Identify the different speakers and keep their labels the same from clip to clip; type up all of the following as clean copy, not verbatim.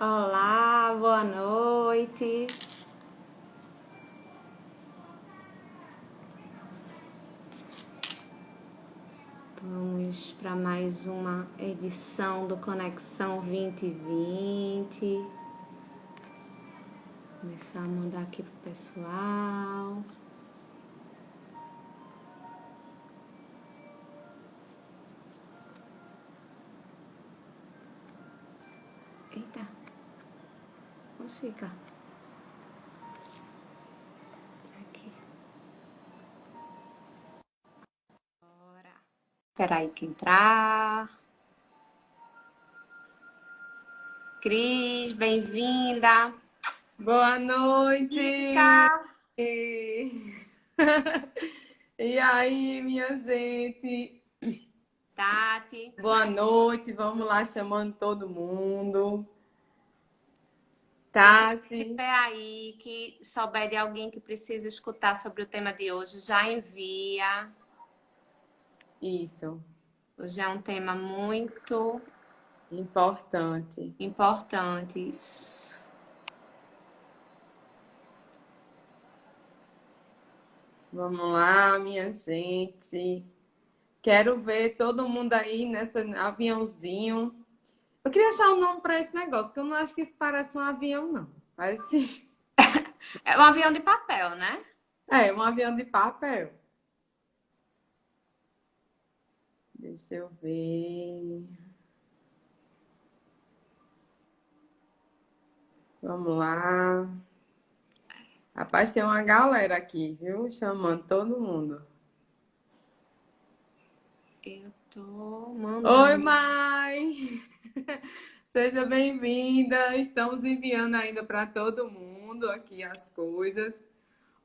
Speaker 1: Olá, boa noite. Vamos para mais uma edição do Conexão 2020. Começar a mandar aqui pro pessoal. Eita. Ô, Chica. Aqui. Bora. Espera aí que entrar. Cris, bem-vinda.
Speaker 2: Boa noite!
Speaker 1: Chica.
Speaker 2: E aí, minha gente?
Speaker 1: Tati.
Speaker 2: Boa noite, vamos lá chamando todo mundo.
Speaker 1: Se
Speaker 2: Tassi,
Speaker 1: tiver aí que souber de alguém que precisa escutar sobre o tema de hoje, já envia.
Speaker 2: isso,
Speaker 1: Hoje é um tema muito
Speaker 2: importante.
Speaker 1: importante. Isso.
Speaker 2: Vamos lá, minha gente. Quero ver todo mundo aí nesse aviãozinho. Eu queria achar um nome para esse negócio, que eu não acho que isso parece um avião, não. Parece...
Speaker 1: É um avião de papel, né?
Speaker 2: É, um avião de papel. Deixa eu ver. Vamos lá. Rapaz, tem uma galera aqui, viu? Chamando todo mundo.
Speaker 1: Eu tô
Speaker 2: Oi,
Speaker 1: mandando.
Speaker 2: mãe! Seja bem-vinda. Estamos enviando ainda para todo mundo aqui as coisas.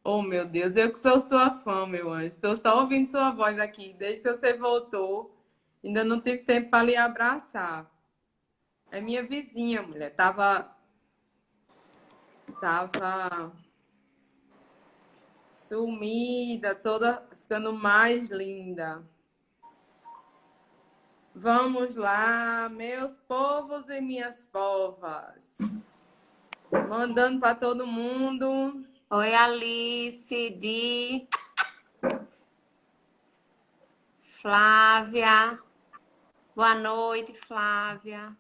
Speaker 2: Oh, meu Deus, eu que sou sua fã, meu anjo. Estou só ouvindo sua voz aqui. Desde que você voltou, ainda não tive tempo para lhe abraçar. É minha vizinha, mulher. Tava sumida, toda ficando mais linda. Vamos lá, meus povos e minhas povas. Mandando para todo mundo.
Speaker 1: Oi, Alice, Di, Flávia. Boa noite, Flávia.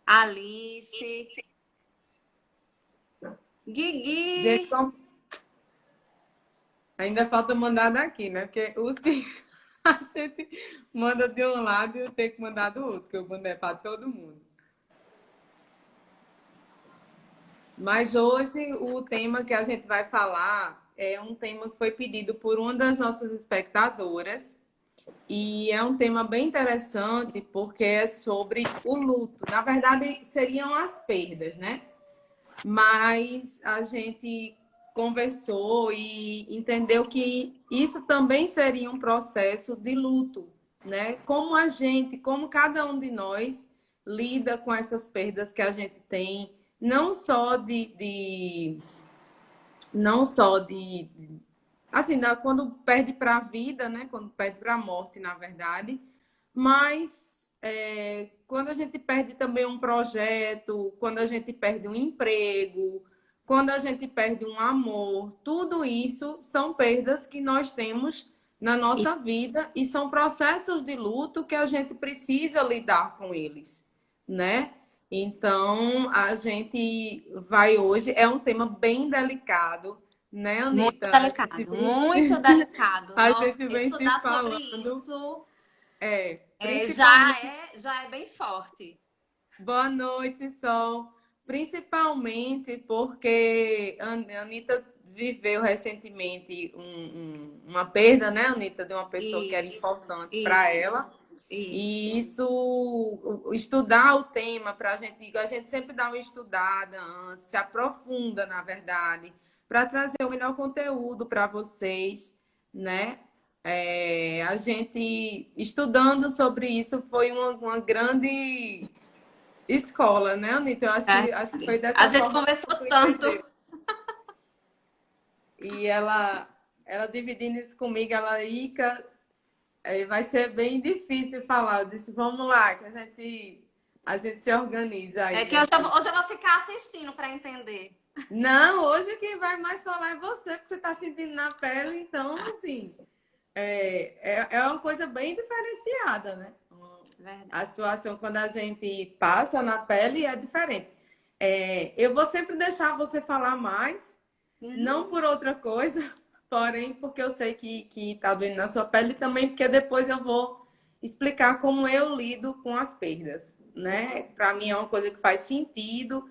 Speaker 1: Alice.
Speaker 2: Gente,
Speaker 1: Guigui.
Speaker 2: ainda falta mandar daqui, né? Porque os que a gente manda de um lado e eu tenho que mandar do outro, que eu mandei para todo mundo. Mas hoje o tema que a gente vai falar é um tema que foi pedido por uma das nossas espectadoras. E é um tema bem interessante porque é sobre o luto. Na verdade, seriam as perdas, né? Mas a gente conversou e entendeu que isso também seria um processo de luto, né? Como a gente, como cada um de nós lida com essas perdas que a gente tem, não só não só de assim, quando perde para a vida, né? Quando perde para a morte, na verdade, mas quando a gente perde também um projeto, quando a gente perde um emprego, quando a gente perde um amor, tudo isso são perdas que nós temos na nossa vida e são processos de luto que a gente precisa lidar com eles, né? Então, a gente vai hoje, é um tema bem delicado, né,
Speaker 1: Muito
Speaker 2: Anitta?
Speaker 1: delicado, muito delicado.
Speaker 2: A
Speaker 1: Nossa,
Speaker 2: gente vem se
Speaker 1: estudar sobre
Speaker 2: falando,
Speaker 1: isso
Speaker 2: principalmente.
Speaker 1: já é bem forte.
Speaker 2: Boa noite, Sol. Principalmente porque a Anitta viveu recentemente uma perda, né, Anitta, de uma pessoa que era
Speaker 1: Isso,
Speaker 2: importante para
Speaker 1: isso,
Speaker 2: ela. E
Speaker 1: isso.
Speaker 2: isso, estudar o tema para a gente sempre dá uma estudada antes, se aprofunda, na verdade, para trazer o melhor conteúdo para vocês, né? A gente estudando sobre isso foi uma grande escola, né, Anitta? Eu acho que foi
Speaker 1: A
Speaker 2: dessa
Speaker 1: gente
Speaker 2: forma
Speaker 1: conversou
Speaker 2: que tu
Speaker 1: tanto.
Speaker 2: entendeu. E ela dividindo isso comigo, ela, Ica, vai ser bem difícil falar. Eu disse, vamos lá, que a gente A gente se organiza
Speaker 1: É
Speaker 2: aí.
Speaker 1: que hoje eu vou ficar assistindo para entender.
Speaker 2: Não, hoje quem vai mais falar é você, porque você está sentindo na pele, então, assim, é uma coisa bem diferenciada, né? A
Speaker 1: Verdade.
Speaker 2: situação quando a gente passa na pele é diferente. Eu vou sempre deixar você falar mais, não por outra coisa, porém porque eu sei que tá doendo na sua pele e também porque depois eu vou explicar como eu lido com as perdas, né? Para mim é uma coisa que faz sentido,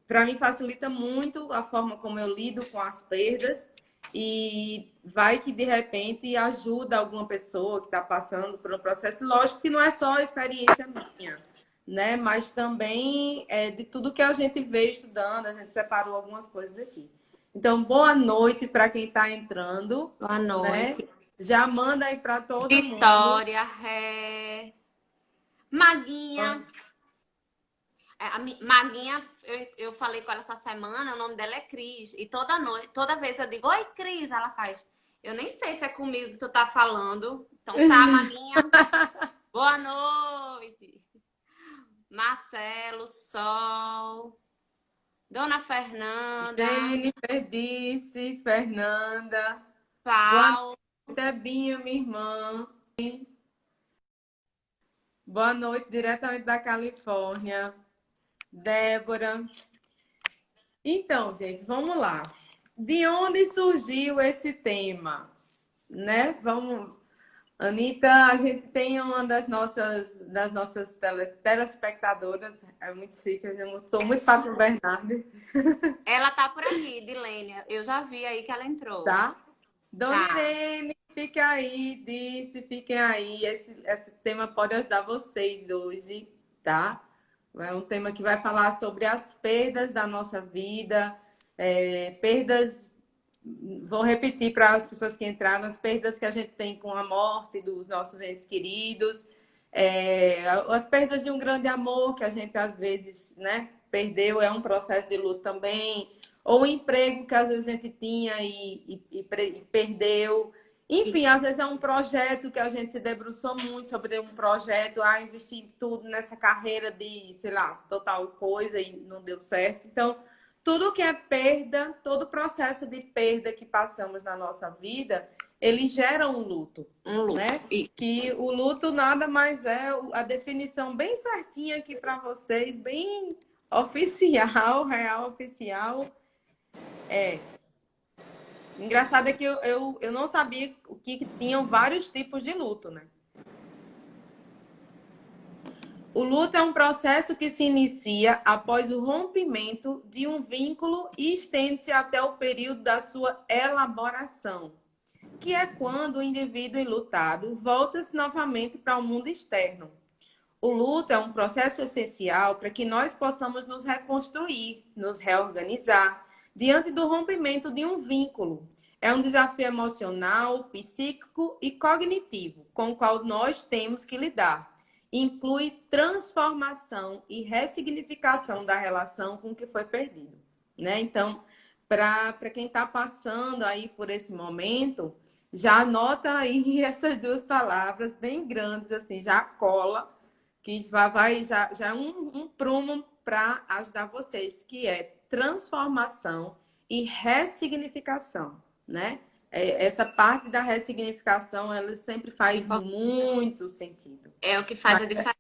Speaker 2: para mim facilita muito a forma como eu lido com as perdas e vai que de repente ajuda alguma pessoa que está passando por um processo. Lógico que não é só a experiência minha, né? Mas também de tudo que a gente vê estudando, a gente separou algumas coisas aqui. Então, boa noite para quem está entrando,
Speaker 1: Boa
Speaker 2: né?
Speaker 1: noite.
Speaker 2: Já manda aí para todo mundo.
Speaker 1: Vitória, Ré, Maguinha. Maguinha, eu falei com ela essa semana, o nome dela é Cris. E toda noite, toda vez eu digo, oi, Cris. Ela faz, eu nem sei se é comigo que tu tá falando. Então tá, Maguinha. Boa noite. Marcelo, Sol, Dona Fernanda,
Speaker 2: Jennifer disse, Fernanda. Boa noite,
Speaker 1: Paulo.
Speaker 2: Debinha, minha irmã. Boa noite, diretamente da Califórnia. Débora. Então, gente, vamos lá. De onde surgiu esse tema? Né? Vamos. Anitta, a gente tem uma das nossas telespectadoras, é muito chique, eu sou muito Pato Bernardo,
Speaker 1: Ela tá por aqui, Dilênia. Eu já vi aí que ela entrou.
Speaker 2: tá? Dona
Speaker 1: Tá.
Speaker 2: Irene, fique aí, disse, fiquem aí. Esse tema pode ajudar vocês hoje, tá? É um tema que vai falar sobre as perdas da nossa vida, perdas. Vou repetir para as pessoas que entraram, as perdas que a gente tem com a morte dos nossos entes queridos, as perdas de um grande amor que a gente às vezes, né, perdeu, é um processo de luto também, ou o emprego que às vezes a gente tinha e perdeu. Enfim,
Speaker 1: Isso.
Speaker 2: às vezes é um projeto que a gente se debruçou muito sobre um projeto, investir tudo nessa carreira de, sei lá, total coisa e não deu certo. Então, tudo que é perda, todo processo de perda que passamos na nossa vida, ele gera um luto,
Speaker 1: Um luto.
Speaker 2: né? Que o luto nada mais é a definição bem certinha aqui para vocês, bem oficial, real oficial. Engraçado é que eu não sabia que tinham vários tipos de luto, né? O luto é um processo que se inicia após o rompimento de um vínculo e estende-se até o período da sua elaboração, que é quando o indivíduo enlutado volta-se novamente para o mundo externo. O luto é um processo essencial para que nós possamos nos reconstruir, nos reorganizar diante do rompimento de um vínculo. É um desafio emocional, psíquico e cognitivo com o qual nós temos que lidar. Inclui transformação e ressignificação da relação com o que foi perdido, né? Então, para quem está passando aí por esse momento, já anota aí essas duas palavras bem grandes, assim, já cola que já é um prumo para ajudar vocês, que é transformação e ressignificação, né? Essa parte da ressignificação, ela sempre faz muito sentido.
Speaker 1: É o que faz a diferença.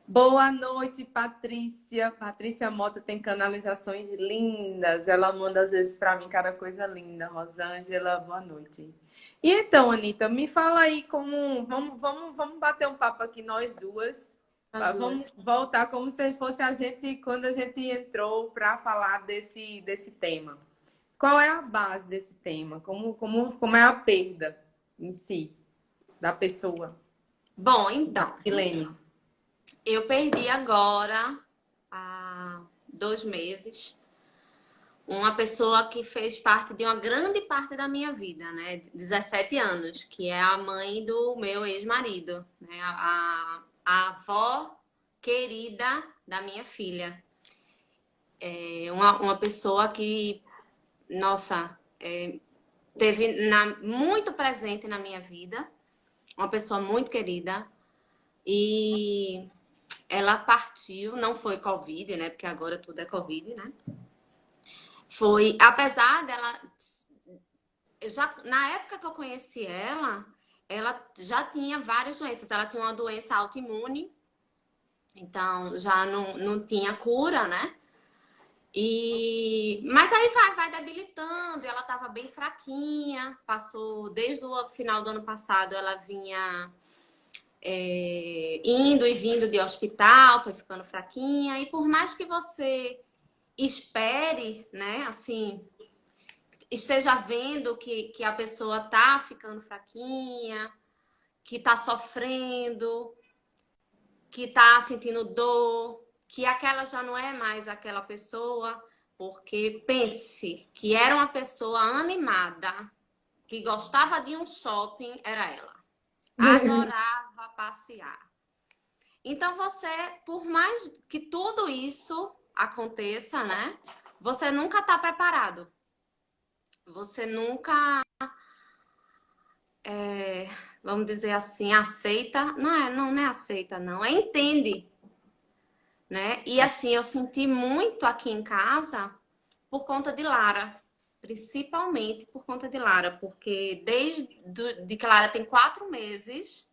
Speaker 2: Boa noite, Patrícia. Patrícia Mota tem canalizações lindas. Ela manda às vezes para mim cada coisa linda. Rosângela, boa noite. E então, Anitta, me fala aí como. Vamos bater um papo aqui nós duas. Vamos voltar como se fosse a gente quando a gente entrou para falar desse tema. Qual é a base desse tema? Como é a perda em si da pessoa?
Speaker 1: Bom,
Speaker 2: Da
Speaker 1: então,
Speaker 2: Milene.
Speaker 1: eu perdi agora, há 2 meses, uma pessoa que fez parte de uma grande parte da minha vida, né? 17 anos, que é a mãe do meu ex-marido, né? A avó querida da minha filha. É uma pessoa que, nossa, teve muito presente na minha vida, uma pessoa muito querida. E ela partiu, não foi Covid, né? Porque agora tudo é Covid, né? Foi, apesar dela, já na época que eu conheci ela já tinha várias doenças. Ela tinha uma doença autoimune, então já não tinha cura, né? Mas aí vai debilitando, ela estava bem fraquinha, passou desde o final do ano passado, ela vinha indo e vindo de hospital, foi ficando fraquinha, e por mais que você espere, né, assim, esteja vendo que a pessoa tá ficando fraquinha, que tá sofrendo, que tá sentindo dor, que aquela já não é mais aquela pessoa, porque pense que era uma pessoa animada, que gostava de um shopping, era ela. Adorava passear. Então você, por mais que tudo isso aconteça, né? Você nunca tá preparado. Você nunca, vamos dizer assim, aceita. Não é aceita, não. É entende, né? E assim, eu senti muito aqui em casa por conta de Lara. Principalmente por conta de Lara, porque desde que Lara tem 4 meses,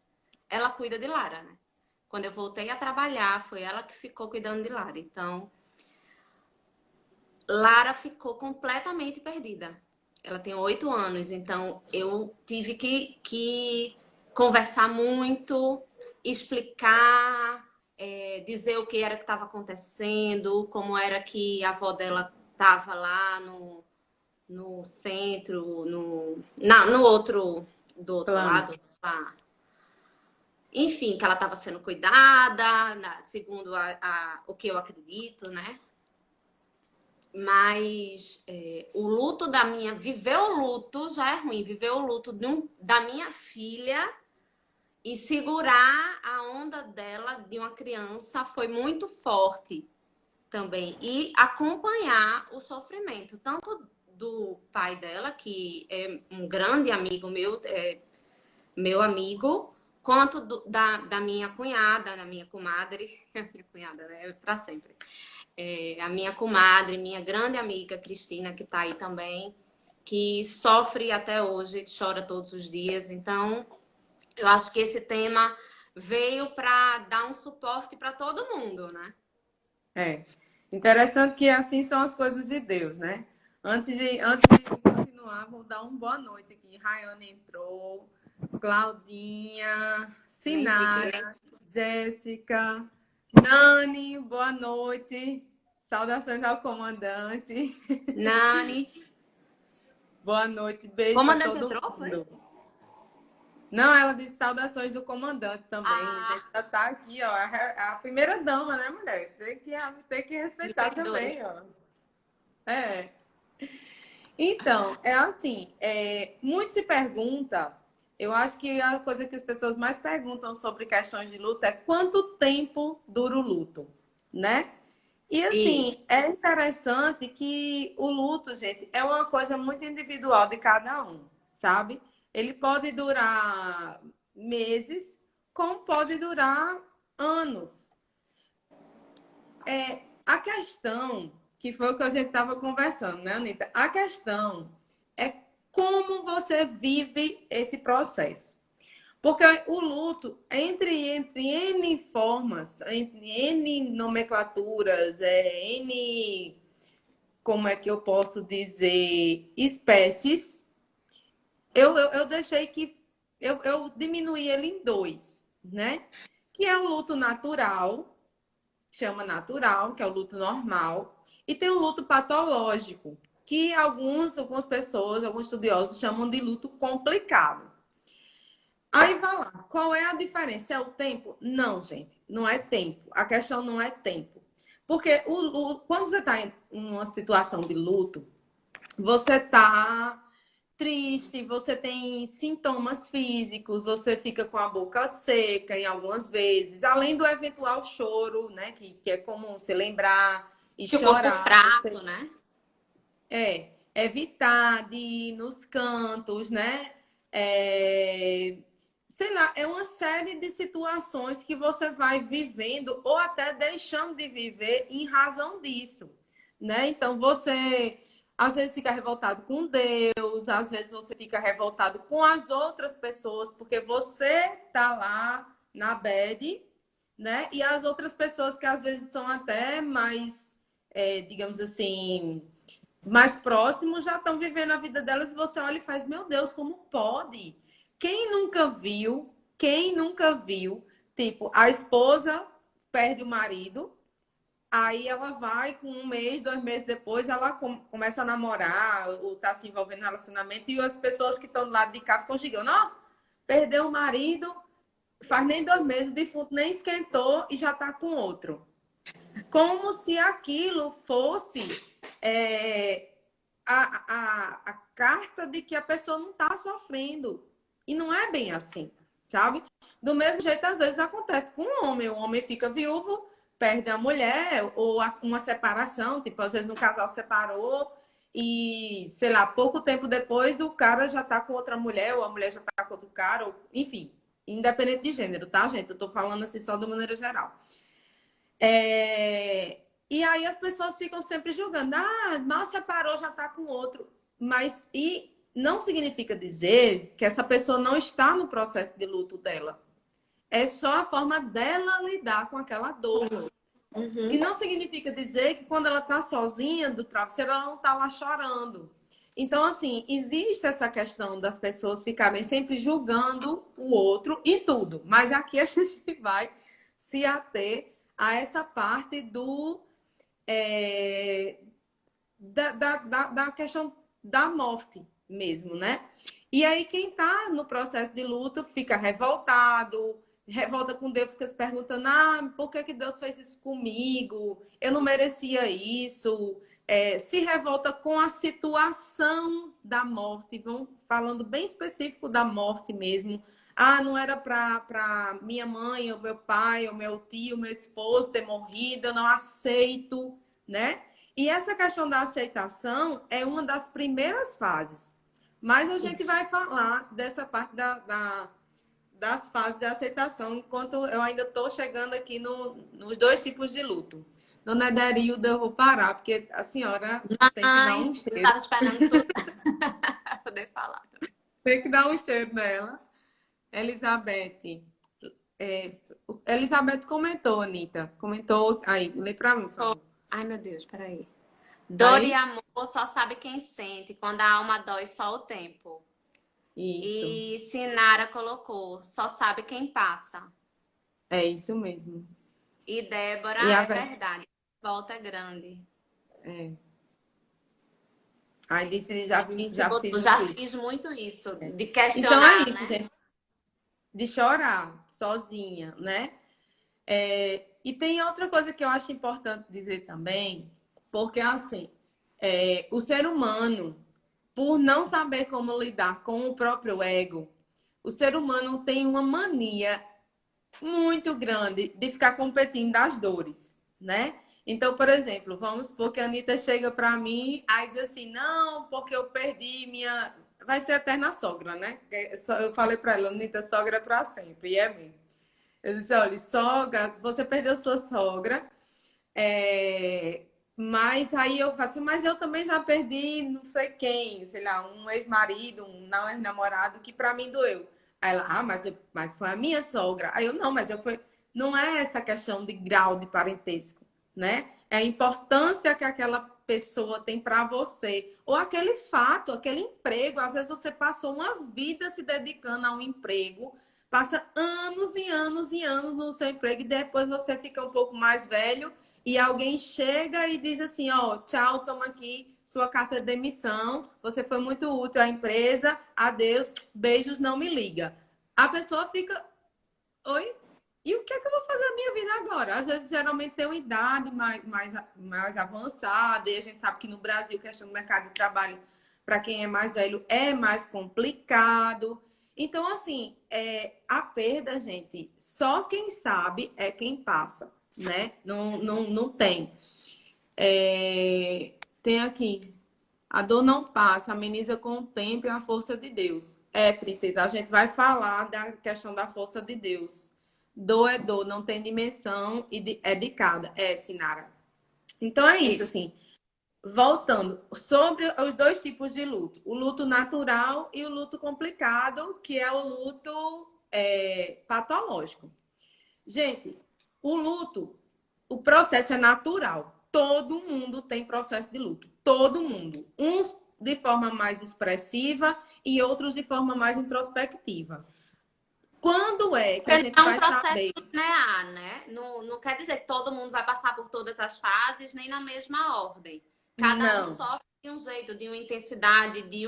Speaker 1: ela cuida de Lara, né? Quando eu voltei a trabalhar, foi ela que ficou cuidando de Lara. Então, Lara ficou completamente perdida. Ela tem 8 anos, então eu tive que conversar muito, explicar, dizer o que era que estava acontecendo, como era que a avó dela estava lá no centro, no outro, do outro
Speaker 2: Plano.
Speaker 1: lado, lá. Enfim, que ela estava sendo cuidada, segundo o que eu acredito, né? Mas o luto da minha. Viver o luto já é ruim. Viver o luto da minha filha e segurar a onda dela de uma criança foi muito forte também. E acompanhar o sofrimento, tanto do pai dela, que é um grande amigo meu, meu amigo, quanto da minha cunhada, da minha comadre, a minha cunhada, né? Para sempre. A minha comadre, minha grande amiga Cristina, que está aí também, que sofre até hoje, chora todos os dias. Então, eu acho que esse tema veio para dar um suporte para todo mundo, né?
Speaker 2: É. Interessante que assim são as coisas de Deus, né? Antes de continuar, vou dar uma boa noite aqui. Rayane entrou, Claudinha,
Speaker 1: Nem vi quem.
Speaker 2: Sinara, Jéssica, Nani, boa noite. Saudações ao comandante.
Speaker 1: Nani.
Speaker 2: Boa noite, beijo para
Speaker 1: Comandante
Speaker 2: todo
Speaker 1: entrou, foi?
Speaker 2: mundo. Não, ela disse saudações do comandante também. A
Speaker 1: Ah,
Speaker 2: gente já tá aqui, ó. A primeira dama, né, mulher? Tem que
Speaker 1: me
Speaker 2: respeitar
Speaker 1: perdoe.
Speaker 2: também, ó. É. Então, é assim, muito se pergunta, eu acho que a coisa que as pessoas mais perguntam sobre questões de luto é quanto tempo dura o luto, né? E
Speaker 1: Isso.
Speaker 2: assim, é interessante que o luto, gente, é uma coisa muito individual de cada um, sabe? Ele pode durar meses, como pode durar anos. A questão, que foi o que a gente estava conversando, né, Anitta? A questão é como você vive esse processo. Porque o luto, entre N formas, entre N nomenclaturas, N, como é que eu posso dizer, espécies, eu deixei que, eu diminuí ele em dois, né? Que é o luto natural, chama natural, que é o luto normal, e tem o luto patológico, que algumas pessoas, alguns estudiosos chamam de luto complicado. Aí vai lá, qual é a diferença? É o tempo? Não, gente, não é tempo. A questão não é tempo. Porque quando você está em uma situação de luto, você está triste, você tem sintomas físicos, você fica com a boca seca em algumas vezes, além do eventual choro, né? Que é comum você lembrar e
Speaker 1: Que o corpo
Speaker 2: chorar.
Speaker 1: fraco, né?
Speaker 2: Evitar de ir nos cantos, né? É, sei lá, é uma série de situações que você vai vivendo ou até deixando de viver em razão disso, né? Então você às vezes fica revoltado com Deus, às vezes você fica revoltado com as outras pessoas, porque você tá lá na bad, né? E as outras pessoas que às vezes são até mais, digamos assim, mais próximos já estão vivendo a vida delas e você olha e faz, meu Deus, como pode? Quem nunca viu? Quem nunca viu? Tipo, a esposa perde o marido, aí ela vai com um mês, 2 meses depois, ela começa a namorar ou tá se envolvendo no relacionamento e as pessoas que estão do lado de cá ficam gigando, ó, perdeu o marido, faz nem 2 meses, o defunto nem esquentou e já tá com outro. Como se aquilo fosse a carta de que a pessoa não está sofrendo. E não é bem assim, sabe? Do mesmo jeito, às vezes, acontece com o homem fica viúvo, perde a mulher, ou uma separação, tipo, às vezes um casal separou e, sei lá, pouco tempo depois o cara já tá com outra mulher, ou a mulher já tá com outro cara, ou, enfim, independente de gênero, tá, gente? Eu tô falando assim só de maneira geral. E aí as pessoas ficam sempre julgando, mal separou, já tá com outro. Mas e não significa dizer que essa pessoa não está no processo de luto dela. É só a forma dela lidar com aquela dor.
Speaker 1: Uhum.
Speaker 2: Que não significa dizer que quando ela tá sozinha do travesseiro, ela não tá lá chorando. Então, assim, existe essa questão das pessoas ficarem sempre julgando o outro em tudo. Mas aqui a gente vai se ater a essa parte da questão da morte mesmo, né? E aí quem tá no processo de luto fica revoltado, revolta com Deus, fica se perguntando, por que Deus fez isso comigo? Eu não merecia isso. Se revolta com a situação da morte, vão falando bem específico da morte mesmo. Não era para minha mãe, ou meu pai, ou meu tio, meu esposo ter morrido, eu não aceito, né? E essa questão da aceitação é uma das primeiras fases. Mas a gente vai falar dessa parte das fases de aceitação, enquanto eu ainda estou chegando aqui nos 2 tipos de luto. Dona Darilda, eu vou parar, porque a senhora tem que dar um
Speaker 1: Eu
Speaker 2: cheiro.
Speaker 1: estava esperando tudo para poder falar também.
Speaker 2: Tem que dar um cheiro nela. Elizabeth. Elizabeth comentou, Anitta. Comentou aí. Lê para mim, por favor.
Speaker 1: Ai, meu Deus, peraí.
Speaker 2: Tá
Speaker 1: Dor e
Speaker 2: aí?
Speaker 1: amor só sabe quem sente. Quando a alma dói, só o tempo.
Speaker 2: Isso.
Speaker 1: E Sinara colocou, só sabe quem passa.
Speaker 2: É isso mesmo.
Speaker 1: E Débora,
Speaker 2: E a
Speaker 1: é verdade. Volta é grande.
Speaker 2: Aí disse, já fiz
Speaker 1: Já
Speaker 2: muito isso.
Speaker 1: fiz muito isso, de
Speaker 2: Então é
Speaker 1: questionar,
Speaker 2: isso,
Speaker 1: né?
Speaker 2: gente. De chorar sozinha, né? E tem outra coisa que eu acho importante dizer também, porque assim, o ser humano, por não saber como lidar com o próprio ego, o ser humano tem uma mania muito grande de ficar competindo das dores, né? Então, por exemplo, vamos supor que a Anitta chega para mim e diz assim, não, porque eu perdi minha... Vai ser a eterna sogra, né? Eu falei para ela, Anitta, sogra é para sempre, e é mesmo. Eu disse, olha, sogra, você perdeu sua sogra, mas aí eu faço, mas eu também já perdi não sei quem, sei lá, um ex-marido, um não ex-namorado, que para mim doeu. Aí ela, mas foi a minha sogra. Aí eu, não, mas eu fui. Não é essa questão de grau de parentesco, né? É a importância que aquela pessoa tem para você. Ou aquele fato, aquele emprego. Às vezes você passou uma vida se dedicando a um emprego, passa anos e anos e anos no seu emprego, e depois você fica um pouco mais velho e alguém chega e diz assim, ó, tchau, toma aqui sua carta de demissão, você foi muito útil à empresa, adeus, beijos, não me liga. A pessoa fica, oi? E o que é que eu vou fazer na minha vida agora? Às vezes, geralmente, tem uma idade mais avançada, e a gente sabe que no Brasil, a questão do mercado de trabalho, para quem é mais velho, é mais complicado. Então, assim, a perda, gente, só quem sabe é quem passa, né? Não tem. Tem aqui. A dor não passa, ameniza com o tempo e a força de Deus. É, princesa, a gente vai falar da questão da força de Deus. Dor é dor, não tem dimensão e é de cada. É, Sinara. Então é isso,
Speaker 1: Isso.
Speaker 2: assim. Voltando, sobre os dois tipos de luto. O luto natural e o luto complicado, que é o luto patológico. Gente, o luto, o processo é natural. Todo mundo tem processo de luto. Todo mundo. Uns de forma mais expressiva e outros de forma mais introspectiva. Quando é que a gente
Speaker 1: É um
Speaker 2: vai
Speaker 1: processo
Speaker 2: saber?
Speaker 1: linear, né? Não quer dizer que todo mundo vai passar por todas as fases, nem na mesma ordem. Cada um
Speaker 2: Não,
Speaker 1: sofre de um jeito, de uma intensidade, de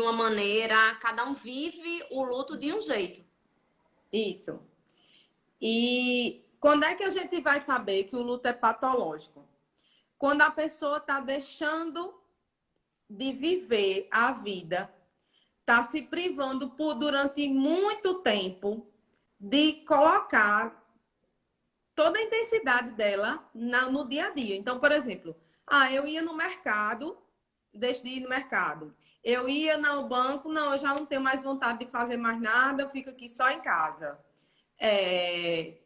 Speaker 1: uma maneira. Cada um vive o luto de um jeito.
Speaker 2: isso. E quando é que a gente vai saber que o luto é patológico? Quando a pessoa está deixando de viver a vida, está se privando por durante muito tempo de colocar toda a intensidade dela no dia a dia. Então, por exemplo, eu ia no mercado, deixo de ir no mercado. Eu ia no banco, não, eu já não tenho mais vontade de fazer mais nada, eu fico aqui só em casa. É,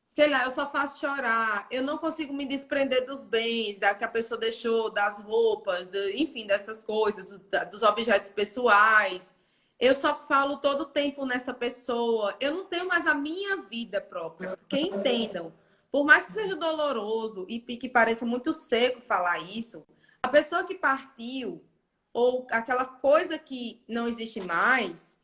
Speaker 2: sei lá, eu só faço chorar, eu não consigo me desprender dos bens, da que a pessoa deixou, das roupas, enfim, dessas coisas, dos objetos pessoais. Eu só falo todo o tempo nessa pessoa. Eu não tenho mais a minha vida própria. Porque entendam, por mais que seja doloroso e que pareça muito seco falar isso, a pessoa que partiu, ou aquela coisa que não existe mais,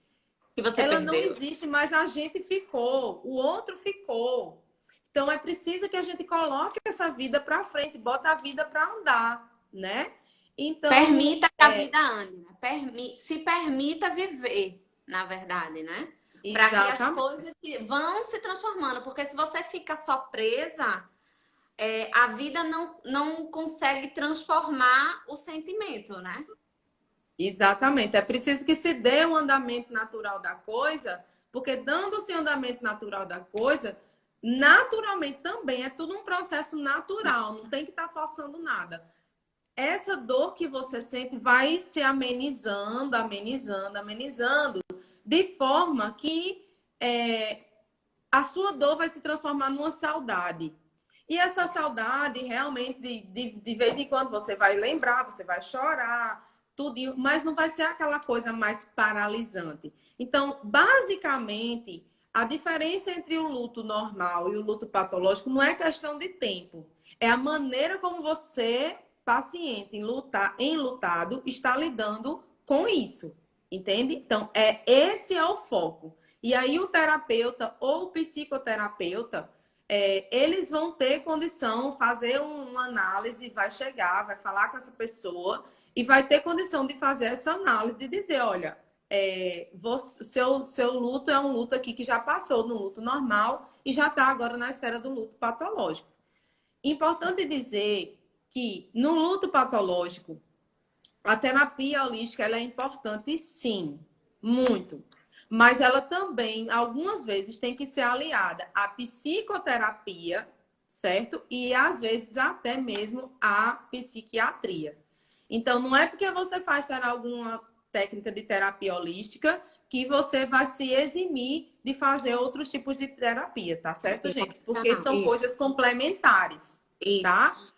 Speaker 1: Que você
Speaker 2: ela não
Speaker 1: perdeu.
Speaker 2: existe, mas a gente ficou, o outro ficou. Então é preciso que a gente coloque essa vida para frente, bota a vida para andar, né? Então,
Speaker 1: Permita que a vida ande, né? Se permita viver, na verdade, né? Para que as
Speaker 2: exatamente,
Speaker 1: coisas vão se transformando. Porque se você fica só presa, a vida não consegue transformar o sentimento, né?
Speaker 2: exatamente. É preciso que se dê um andamento natural da coisa, porque dando-se andamento natural da coisa, naturalmente também é tudo um processo natural, não tem que estar forçando nada. Essa dor que você sente vai se amenizando, amenizando, amenizando, de forma que a sua dor vai se transformar numa saudade. E essa saudade, realmente, de vez em quando, você vai lembrar, você vai chorar, tudo, mas não vai ser aquela coisa mais paralisante. Então, basicamente, a diferença entre o luto normal e o luto patológico não é questão de tempo. É a maneira como você, paciente, enlutado, está lidando com isso. Entende? Então, esse é o foco. E aí o terapeuta ou o psicoterapeuta, eles vão ter condição, fazer uma análise, vai chegar, vai falar com essa pessoa e vai ter condição de fazer essa análise, de dizer, olha, seu luto é um luto aqui que já passou no luto normal e já está agora na esfera do luto patológico. Importante dizer que no luto patológico, a terapia holística ela é importante, sim, muito. Mas ela também, algumas vezes, tem que ser aliada à psicoterapia, certo? E às vezes até mesmo à psiquiatria. Então, não é porque você faz alguma técnica de terapia holística que você vai se eximir de fazer outros tipos de terapia, tá certo, gente? Porque
Speaker 1: Não,
Speaker 2: são
Speaker 1: isso,
Speaker 2: coisas complementares, tá?
Speaker 1: isso.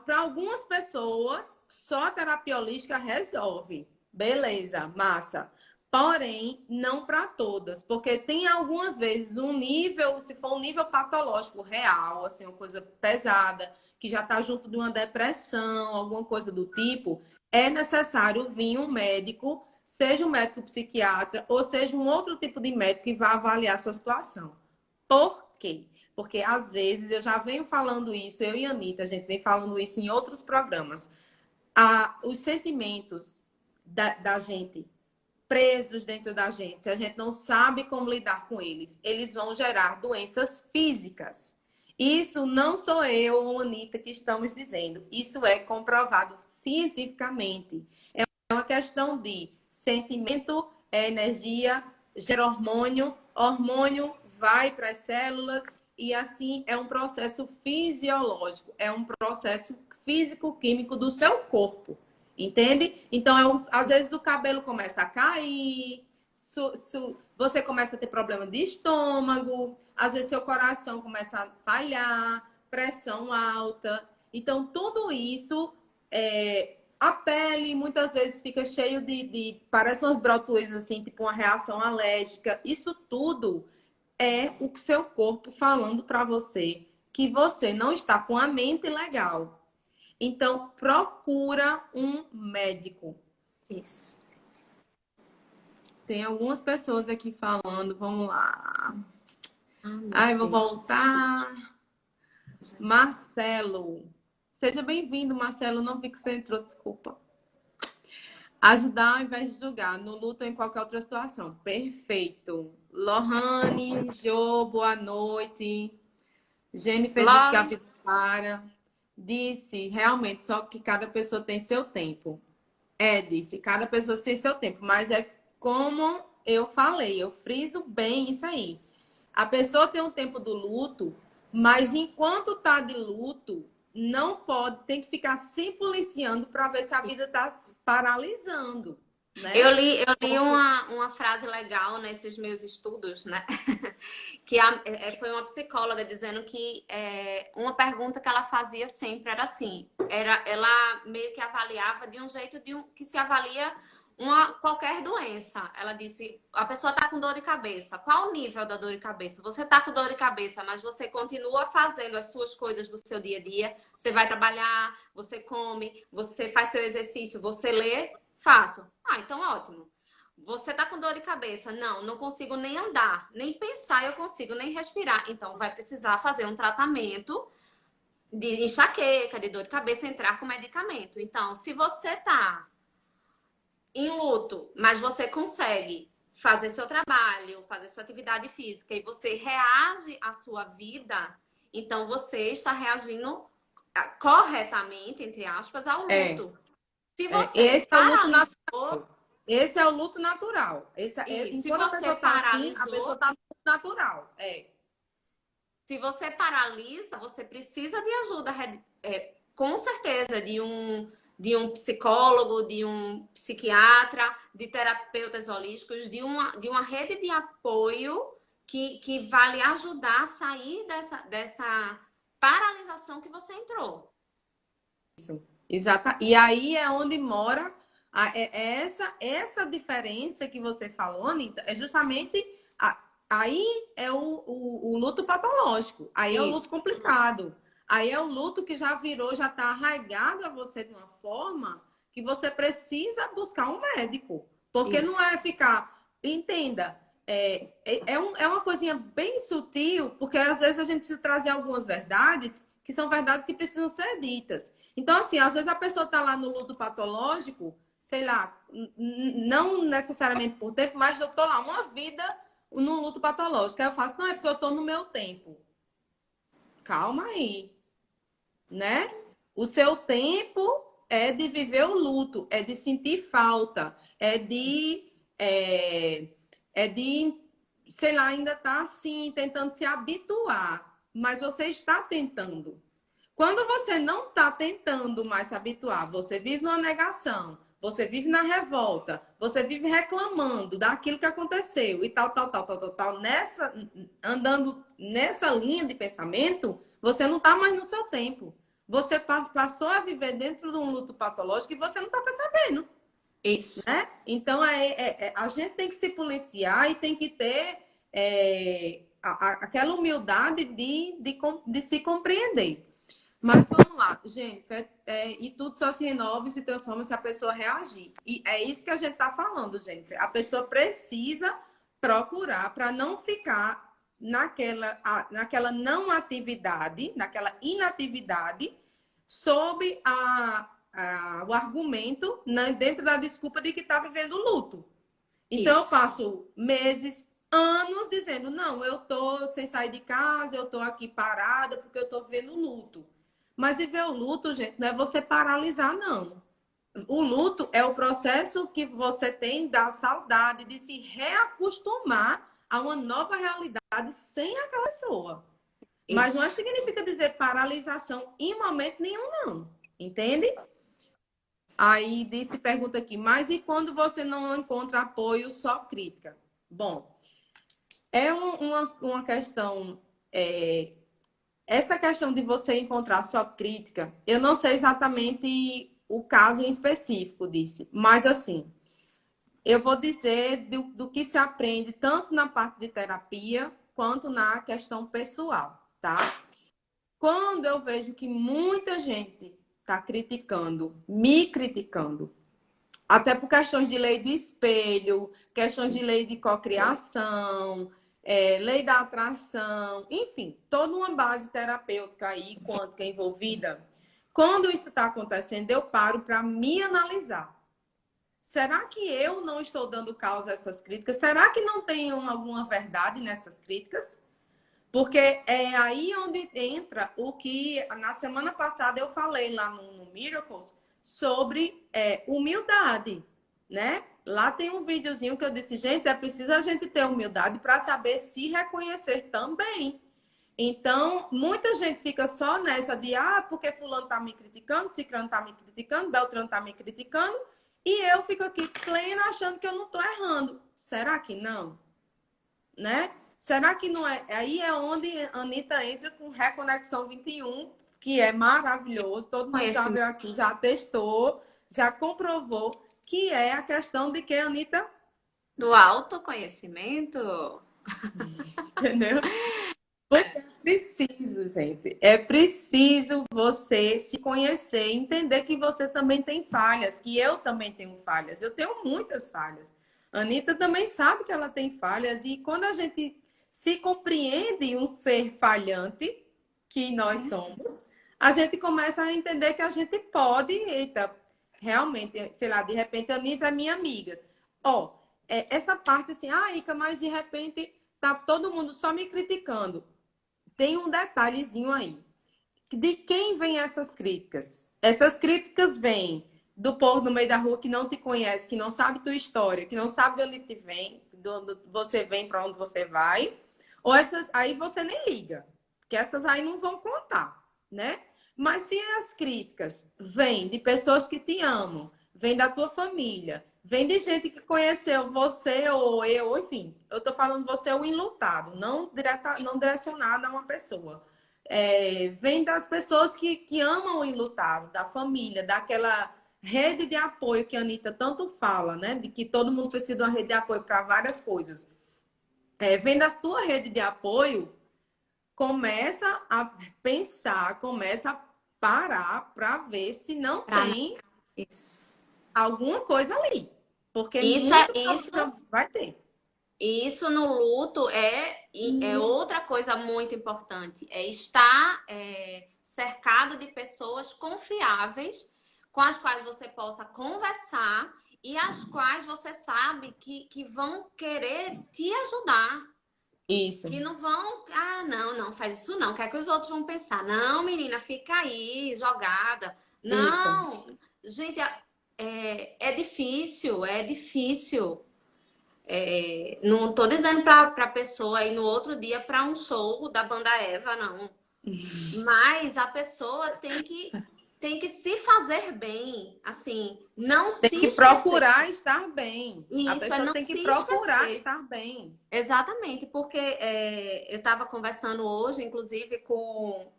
Speaker 2: Para algumas pessoas, só a terapia holística resolve. Beleza, massa. Porém, não para todas, porque tem algumas vezes um nível, se for um nível patológico real, assim, uma coisa pesada, que já está junto de uma depressão, alguma coisa do tipo, é necessário vir um médico, seja um médico psiquiatra ou seja um outro tipo de médico que vá avaliar a sua situação. Por quê? Porque às vezes eu já venho falando isso, eu e a Anitta, a gente vem falando isso em outros programas. Os sentimentos da gente presos dentro da gente, se a gente não sabe como lidar com eles, eles vão gerar doenças físicas. Isso não sou eu ou a Anitta que estamos dizendo. Isso é comprovado cientificamente. É uma questão de sentimento, energia, gera hormônio, hormônio vai para as células e assim é um processo fisiológico, é um processo físico-químico do seu corpo. Entende? Então, às vezes o cabelo começa a cair, você começa a ter problema de estômago, às vezes seu coração começa a falhar, pressão alta. Então, tudo isso, a pele muitas vezes fica cheio parece umas broturas assim, tipo uma reação alérgica. Isso tudo é o seu corpo falando para você que você não está com a mente legal. Então, procura um médico.
Speaker 1: Isso.
Speaker 2: Tem algumas pessoas aqui falando, vamos lá.
Speaker 1: Meu
Speaker 2: Ai, vou
Speaker 1: Deus.
Speaker 2: voltar. Marcelo. Seja bem-vindo, Marcelo. Não vi que você entrou, desculpa. Ajudar ao invés de julgar, no luto ou em qualquer outra situação. Perfeito. Lohane, Jô, boa noite. Jennifer disse que a vida para. Disse, realmente, só que cada pessoa tem seu tempo. Disse, cada pessoa tem seu tempo, mas é como eu falei, eu friso bem isso aí. A pessoa tem um tempo do luto, mas enquanto tá de luto, não pode, tem que ficar se policiando para ver se a vida tá paralisando, né?
Speaker 1: Eu li uma frase legal nesses meus estudos, né? Que foi uma psicóloga dizendo que uma pergunta que ela fazia sempre era assim: ela meio que avaliava de um jeito que se avalia qualquer doença. Ela disse: a pessoa está com dor de cabeça. Qual o nível da dor de cabeça? Você está com dor de cabeça, mas você continua fazendo as suas coisas do seu dia a dia. Você vai trabalhar, você come, você faz seu exercício, você lê. Faço. Então ótimo. Você tá com dor de cabeça? Não, não consigo nem andar, nem pensar eu consigo, nem respirar. Então vai precisar fazer um tratamento de enxaqueca, de dor de cabeça, entrar com medicamento. Então, se você tá em luto, mas você consegue fazer seu trabalho, fazer sua atividade física e você reage à sua vida, então você está reagindo corretamente, entre aspas, ao luto. Se você
Speaker 2: Esse é o luto
Speaker 1: paralisou,
Speaker 2: natural. Esse é o luto natural.
Speaker 1: se
Speaker 2: Enquanto a
Speaker 1: você
Speaker 2: pessoa tá assim, a
Speaker 1: paralisou,
Speaker 2: pessoa tá no luto natural.
Speaker 1: se você paralisa, você precisa de ajuda, com certeza, de um psicólogo, de um psiquiatra, de terapeutas holísticos, de uma rede de apoio que vai lhe ajudar a sair dessa paralisação que você entrou.
Speaker 2: Exato. E aí é onde mora essa diferença que você falou, Anitta, é justamente aí é o luto patológico, aí é o luto complicado, aí é o luto que já virou, já está arraigado a você de uma forma que você precisa buscar um médico, porque não é ficar, entenda, é uma coisinha bem sutil, porque às vezes a gente precisa trazer algumas verdades que são verdades que precisam ser ditas. Então, assim, às vezes a pessoa está lá no luto patológico, sei lá, não necessariamente por tempo, mas eu estou lá uma vida no luto patológico. Aí eu faço, não, é porque eu estou no meu tempo. Calma aí, né? O seu tempo é de viver o luto, é de sentir falta, é de, sei lá, ainda tá assim, tentando se habituar. Mas você está tentando. Quando você não está tentando mais se habituar, você vive numa negação, você vive na revolta, você vive reclamando daquilo que aconteceu e tal, andando nessa linha de pensamento, você não está mais no seu tempo. Você passou a viver dentro de um luto patológico e você não está percebendo.
Speaker 1: Isso.
Speaker 2: Né? Então, a gente tem que se policiar e tem que ter aquela humildade de se compreender. Mas vamos lá, Jennifer, e tudo só se renova e se transforma se a pessoa reagir. E é isso que a gente está falando, Jennifer. A pessoa precisa procurar para não ficar naquela não atividade, naquela inatividade, sob o argumento, né, dentro da desculpa de que está vivendo luto. Então, eu passo meses, anos dizendo, não, eu estou sem sair de casa, eu estou aqui parada porque eu estou vivendo luto. Mas viver o luto, gente, não é você paralisar, não. O luto é o processo que você tem da saudade, de se reacostumar a uma nova realidade sem aquela pessoa. Mas não significa dizer paralisação em momento nenhum, não. Entende? Aí disse, pergunta aqui, mas e quando você não encontra apoio, só crítica? Bom, é uma questão. Essa questão de você encontrar só crítica, eu não sei exatamente o caso em específico disse, mas assim, eu vou dizer do que se aprende tanto na parte de terapia quanto na questão pessoal, tá? Quando eu vejo que muita gente está criticando, me criticando, até por questões de lei de espelho, questões de lei de cocriação, lei da atração, enfim, toda uma base terapêutica aí, quântica envolvida. Quando isso está acontecendo, eu paro para me analisar. Será que eu não estou dando causa a essas críticas? Será que não tem alguma verdade nessas críticas? Porque é aí onde entra o que na semana passada eu falei lá no Miracles sobre humildade, né? Lá tem um videozinho que eu disse, gente, é preciso a gente ter humildade para saber se reconhecer também. Então, muita gente fica só nessa de, porque fulano tá me criticando, ciclano tá me criticando, beltrano tá me criticando, e eu fico aqui plena achando que eu não tô errando. Será que não? Né? Será que não é? Aí é onde a Anitta entra com Reconexão 21, que é maravilhoso. Todo mundo já
Speaker 1: Conhecimento
Speaker 2: veio aqui, já testou, já comprovou que é a questão de que a Anitta,
Speaker 1: do autoconhecimento.
Speaker 2: entendeu? Porque é preciso, gente. É preciso você se conhecer, entender que você também tem falhas, que eu também tenho falhas. Eu tenho muitas falhas. A Anitta também sabe que ela tem falhas. E quando a gente se compreende um ser falhante, que nós somos, a gente começa a entender que a gente pode, eita, realmente, sei lá, de repente a Anitta é minha amiga. Ó, essa parte assim, Ica, mas de repente tá todo mundo só me criticando. Tem um detalhezinho aí. De quem vêm essas críticas? Essas críticas vêm do povo no meio da rua que não te conhece, que não sabe tua história, que não sabe de onde te vem, de onde você vem, para onde você vai. Ou essas aí você nem liga, porque essas aí não vão contar, né? Mas se as críticas vêm de pessoas que te amam, vêm da tua família, vem de gente que conheceu você ou eu, enfim, eu tô falando você o enlutado, não direcionado a uma pessoa. Vem das pessoas que amam o enlutado, da família, daquela rede de apoio que a Anitta tanto fala, né? De que todo mundo precisa de uma rede de apoio para várias coisas. Vem da tua rede de apoio, começa a pensar, começa a parar para ver se não
Speaker 1: Pra não...
Speaker 2: tem
Speaker 1: Isso.
Speaker 2: alguma coisa ali. Porque
Speaker 1: Isso
Speaker 2: muito
Speaker 1: é isso.
Speaker 2: vai ter.
Speaker 1: E isso no luto é outra coisa muito importante. É estar cercado de pessoas confiáveis com as quais você possa conversar e as quais você sabe que vão querer te ajudar.
Speaker 2: Isso,
Speaker 1: Que não vão, não, não, faz isso não. O que é que os outros vão pensar? Não, menina, fica aí, jogada.
Speaker 2: isso.
Speaker 1: Não, gente, é difícil, é difícil. Não tô dizendo pra pessoa ir no outro dia para um show da banda Eva, não. Mas a pessoa tem que se fazer bem, assim, não
Speaker 2: Tem
Speaker 1: se
Speaker 2: que
Speaker 1: esquecer.
Speaker 2: procurar estar bem. A
Speaker 1: Isso é
Speaker 2: pessoa
Speaker 1: não
Speaker 2: tem que
Speaker 1: se
Speaker 2: procurar
Speaker 1: esquecer.
Speaker 2: estar bem.
Speaker 1: Exatamente, porque eu estava conversando hoje, inclusive, com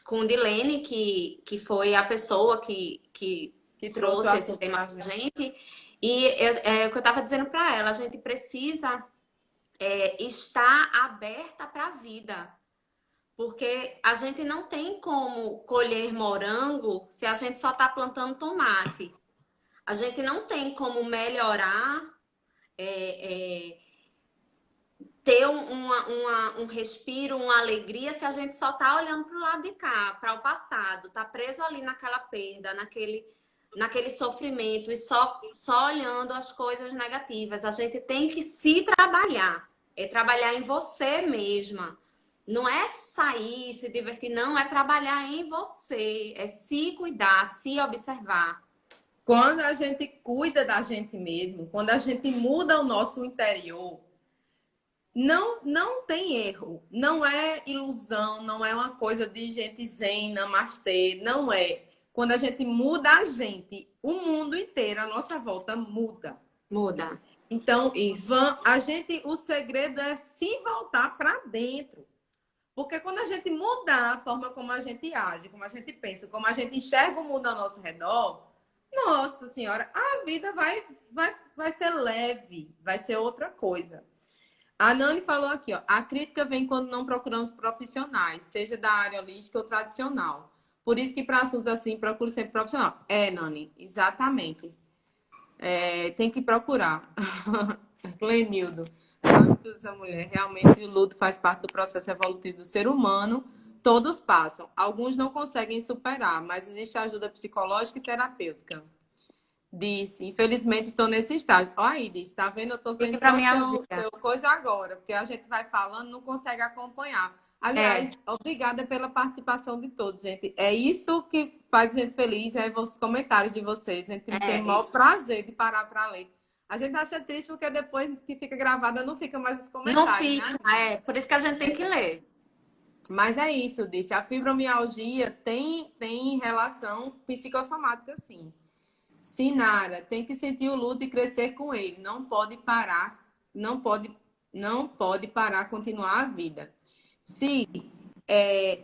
Speaker 1: o Dilene, que foi a pessoa que
Speaker 2: Que trouxe o
Speaker 1: trouxe esse
Speaker 2: assunto
Speaker 1: tema
Speaker 2: pra
Speaker 1: para a
Speaker 2: gente.
Speaker 1: gente. E o que eu estava dizendo para ela, a gente precisa estar aberta para a vida. Porque a gente não tem como colher morango se a gente só está plantando tomate. A gente não tem como melhorar, é, é, ter um respiro, uma alegria, se a gente só está olhando para o lado de cá, para o passado, está preso ali naquela perda, naquele sofrimento e só olhando as coisas negativas. A gente tem que se trabalhar, trabalhar em você mesma. Não é sair, se divertir, não, é trabalhar em você, é se cuidar, se observar.
Speaker 2: Quando a gente cuida da gente mesmo, quando a gente muda o nosso interior, não tem erro. Não é ilusão, não é uma coisa de gente zen, namastê, não é. quando a gente muda a gente, o mundo inteiro, a nossa volta muda.
Speaker 1: Muda.
Speaker 2: Então,
Speaker 1: Isso.
Speaker 2: o segredo é se voltar para dentro. Porque quando a gente mudar a forma como a gente age, como a gente pensa, como a gente enxerga o mundo ao nosso redor, nossa senhora, a vida vai ser leve, vai ser outra coisa. A Nani falou aqui, ó, a crítica vem quando não procuramos profissionais, seja da área holística ou tradicional. Por isso que para assuntos assim, procure sempre profissional. Nani, exatamente. Tem que procurar. Clemildo, sabe tudo essa mulher. Realmente o luto faz parte do processo evolutivo do ser humano. Todos passam. Alguns não conseguem superar, mas existe ajuda psicológica e terapêutica. Disse, infelizmente estou nesse estágio. Olha aí, disse, tá vendo? Eu tô vendo só seu coisa agora, porque a gente vai falando, não consegue acompanhar. Aliás, obrigada pela participação de todos, gente. É isso que faz a gente feliz, é os comentários de vocês. A gente tem o maior prazer de parar para ler. A gente acha triste porque depois que fica gravada não fica mais os comentários.
Speaker 1: Não fica,
Speaker 2: né?
Speaker 1: por isso que a gente tem que ler.
Speaker 2: Mas é isso, disse. A fibromialgia tem relação psicossomática, sim. Sinara, tem que sentir o luto e crescer com ele. Não pode parar, não pode parar, continuar a vida. Sim,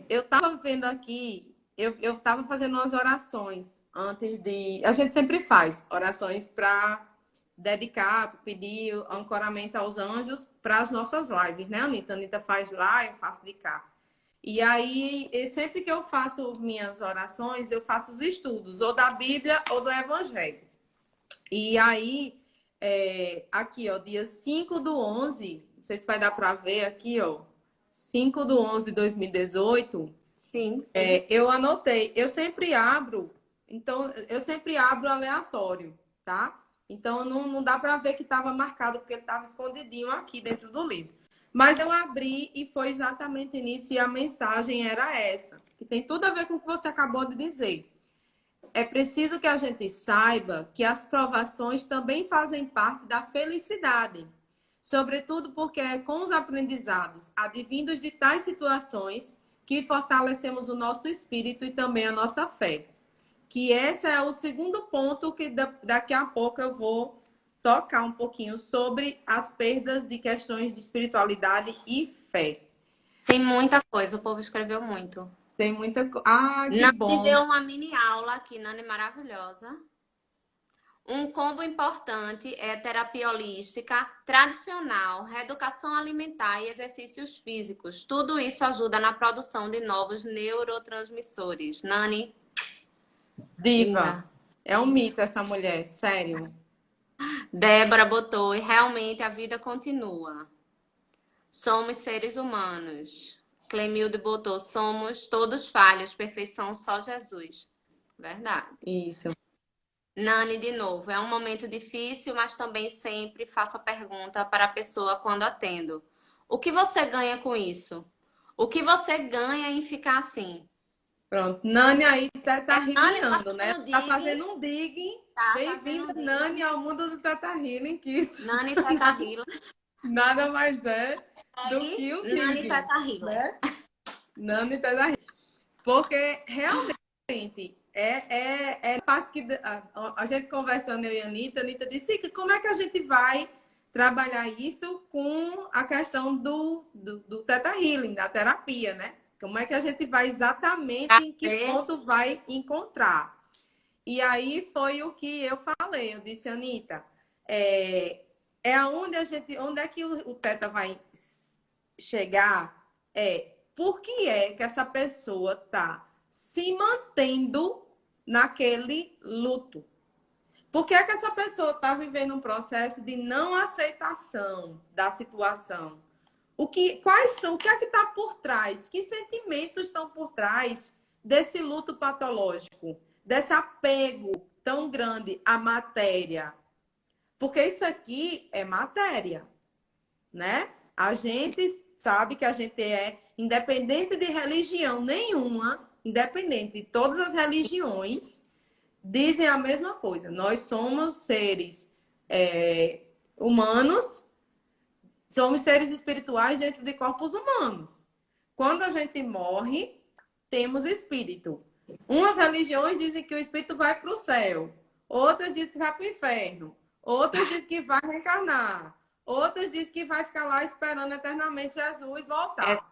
Speaker 2: eu estava vendo aqui, eu estava fazendo umas orações antes de. A gente sempre faz orações para dedicar, pedir ancoramento aos anjos para as nossas lives, né, Anitta? A Anitta faz lá, eu faço de cá. E aí, sempre que eu faço minhas orações, eu faço os estudos, ou da Bíblia ou do Evangelho. E aí, aqui, ó, dia 5/11, não sei se vai dar para ver aqui, ó, 5/11/2018,
Speaker 1: Sim.
Speaker 2: eu anotei, eu sempre abro aleatório, tá? Então, não dá para ver que estava marcado, porque ele estava escondidinho aqui dentro do livro. Mas eu abri e foi exatamente nisso, e a mensagem era essa, que tem tudo a ver com o que você acabou de dizer. É preciso que a gente saiba que as provações também fazem parte da felicidade, sobretudo porque é com os aprendizados advindos de tais situações que fortalecemos o nosso espírito e também a nossa fé. Que esse é o segundo ponto que daqui a pouco eu vou tocar um pouquinho sobre as perdas de questões de espiritualidade e fé.
Speaker 1: Tem muita coisa, o povo escreveu muito.
Speaker 2: Tem muita coisa. Ah, que
Speaker 1: Nani
Speaker 2: bom.
Speaker 1: deu uma mini aula aqui, Nani maravilhosa. Um combo importante é terapia holística, tradicional, reeducação alimentar e exercícios físicos. Tudo isso ajuda na produção de novos neurotransmissores. Nani,
Speaker 2: Diva.
Speaker 1: linda.
Speaker 2: É um mito essa mulher, sério.
Speaker 1: Débora botou, e realmente a vida continua. Somos seres humanos. Clemilde botou, somos todos falhos, perfeição só Jesus. Verdade.
Speaker 2: Isso.
Speaker 1: Nani, de novo, é um momento difícil, mas também sempre faço a pergunta para a pessoa quando atendo. O que você ganha com isso? O que você ganha em ficar assim?
Speaker 2: Pronto. Nani aí tá
Speaker 1: Nani
Speaker 2: healingando, né? Tá
Speaker 1: digging.
Speaker 2: fazendo um digging. Bem-vinda, Nani, ao mundo do Teta Healing, que isso
Speaker 1: Nani Teta Healer.
Speaker 2: nada mais é do que o
Speaker 1: Nani
Speaker 2: digging,
Speaker 1: Teta Healer.
Speaker 2: né? Nani Teta Healing. Porque realmente é parte que a gente conversando, eu e a Anitta disse que como é que a gente vai trabalhar isso com a questão do Teta Healing, da terapia, né? Como é que a gente vai exatamente em que ponto vai encontrar? E aí foi o que eu falei. Eu disse, Anitta, onde é que o Teta vai chegar? Por que é que essa pessoa está se mantendo naquele luto? Por que é que essa pessoa está vivendo um processo de não aceitação da situação? O que é que está por trás? Que sentimentos estão por trás desse luto patológico? Desse apego tão grande à matéria? Porque isso aqui é matéria, né? A gente sabe que a gente é independente de religião nenhuma, independente de todas as religiões, dizem a mesma coisa. Nós somos seres humanos, somos seres espirituais dentro de corpos humanos. Quando a gente morre, temos espírito. Umas religiões dizem que o espírito vai para o céu, outras dizem que vai para o inferno, outras dizem que vai reencarnar, outras dizem que vai ficar lá esperando eternamente Jesus
Speaker 1: É
Speaker 2: voltar.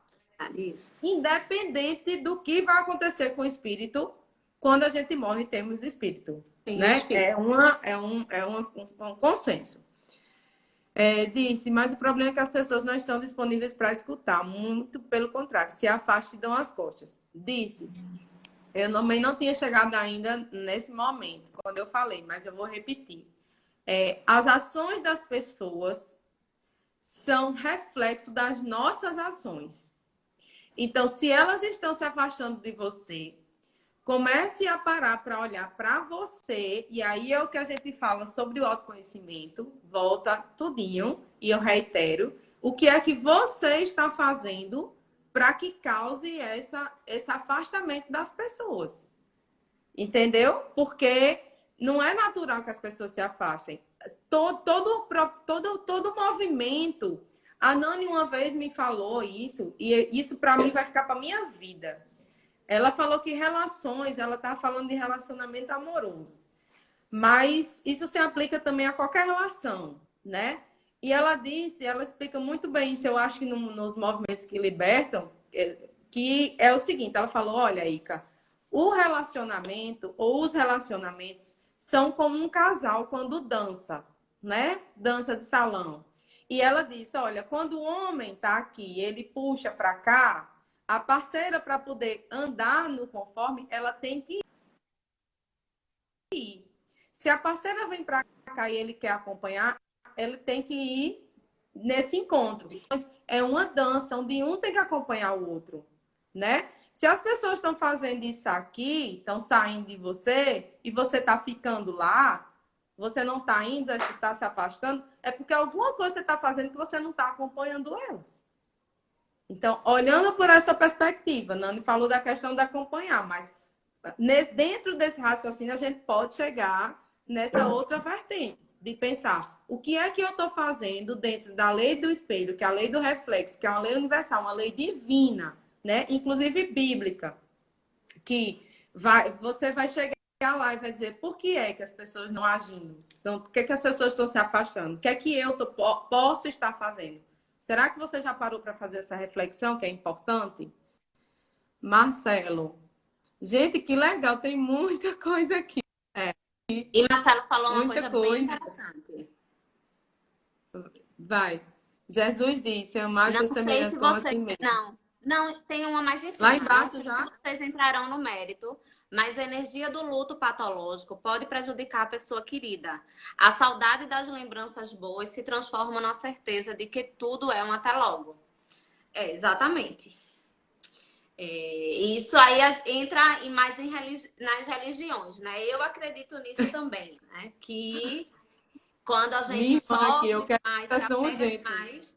Speaker 1: isso.
Speaker 2: Independente do que vai acontecer com o espírito, quando a gente morre, temos espírito.
Speaker 1: Tem o
Speaker 2: Né?
Speaker 1: espírito.
Speaker 2: Um consenso. Disse, mas o problema é que as pessoas não estão disponíveis para escutar. Muito pelo contrário, se afastam e dão as costas. Disse, eu também não tinha chegado ainda nesse momento, quando eu falei, mas eu vou repetir. As ações das pessoas são reflexo das nossas ações. Então, se elas estão se afastando de você, comece a parar para olhar para você, e aí é o que a gente fala sobre o autoconhecimento, volta tudinho, e eu reitero, o que é que você está fazendo para que cause esse afastamento das pessoas. Entendeu? Porque não é natural que as pessoas se afastem. Todo movimento. A Nani uma vez me falou isso, e isso para mim vai ficar para minha vida. Ela falou que relações, ela está falando de relacionamento amoroso. Mas isso se aplica também a qualquer relação, né? E ela disse, ela explica muito bem isso, eu acho que nos movimentos que libertam, que é o seguinte, ela falou, olha, Ica, o relacionamento ou os relacionamentos são como um casal quando dança, né? Dança de salão. E ela disse, olha, quando o homem tá aqui, ele puxa para cá, a parceira para poder andar no conforme, ela tem que ir. Se a parceira vem para cá e ele quer acompanhar, ele tem que ir nesse encontro. É uma dança onde um tem que acompanhar o outro, né? Se as pessoas estão fazendo isso aqui, estão saindo de você e você está ficando lá, você não está indo, está se afastando, é porque alguma coisa você está fazendo que você não está acompanhando elas. Então, olhando por essa perspectiva, Nani falou da questão de acompanhar, mas dentro desse raciocínio a gente pode chegar nessa outra vertente, de pensar o que é que eu estou fazendo dentro da lei do espelho, que é a lei do reflexo, que é uma lei universal, uma lei divina, né? Inclusive bíblica, que você vai chegar lá e vai dizer por que é que as pessoas não agindo? Então, por que, que as pessoas estão se afastando? O que é que posso estar fazendo? Será que você já parou para fazer essa reflexão que é importante? Marcelo. Gente, que legal, tem muita coisa aqui.
Speaker 1: E Marcelo falou uma
Speaker 2: Muita
Speaker 1: coisa bem
Speaker 2: coisa.
Speaker 1: interessante.
Speaker 2: Vai. Jesus disse: amar
Speaker 1: Não
Speaker 2: seus
Speaker 1: sei
Speaker 2: semelhantes
Speaker 1: se
Speaker 2: como a
Speaker 1: você.
Speaker 2: si mesmo.
Speaker 1: Não, não, tem uma mais em
Speaker 2: Lá
Speaker 1: cima. Não
Speaker 2: embaixo
Speaker 1: sei se
Speaker 2: já?
Speaker 1: vocês entrarão no mérito, mas a energia do luto patológico pode prejudicar a pessoa querida. A saudade das lembranças boas se transforma na certeza de que tudo é um até logo. É, exatamente. Isso aí entra nas religiões, né? Eu acredito nisso também, né? Que quando a gente
Speaker 2: Minha irmã aqui, eu
Speaker 1: sofre
Speaker 2: quero
Speaker 1: mais, se
Speaker 2: sessão
Speaker 1: apega
Speaker 2: urgente.
Speaker 1: mais,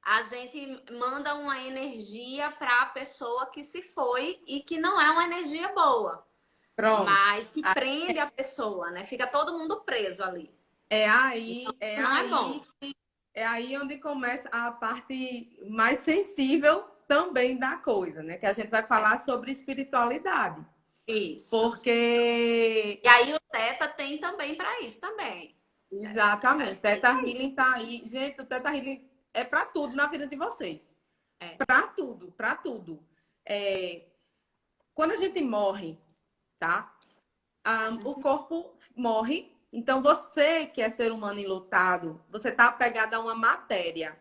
Speaker 1: a gente manda uma energia para a pessoa que se foi e que não é uma energia boa,
Speaker 2: Pronto.
Speaker 1: mas que prende a pessoa, né? Fica todo mundo preso ali.
Speaker 2: É
Speaker 1: Então,
Speaker 2: aí, é
Speaker 1: não é bom.
Speaker 2: aí, é aí onde começa a parte mais sensível também da coisa, né? Que a gente vai falar sobre espiritualidade.
Speaker 1: Isso.
Speaker 2: Porque
Speaker 1: E aí o Teta tem também para isso também.
Speaker 2: exatamente. Teta Healing tá aí. Gente, o Teta Healing é para tudo na vida de vocês.
Speaker 1: É.
Speaker 2: Para tudo, para tudo. Quando a gente morre, tá? O corpo morre. Então, você que é ser humano enlutado, você tá apegado a uma matéria.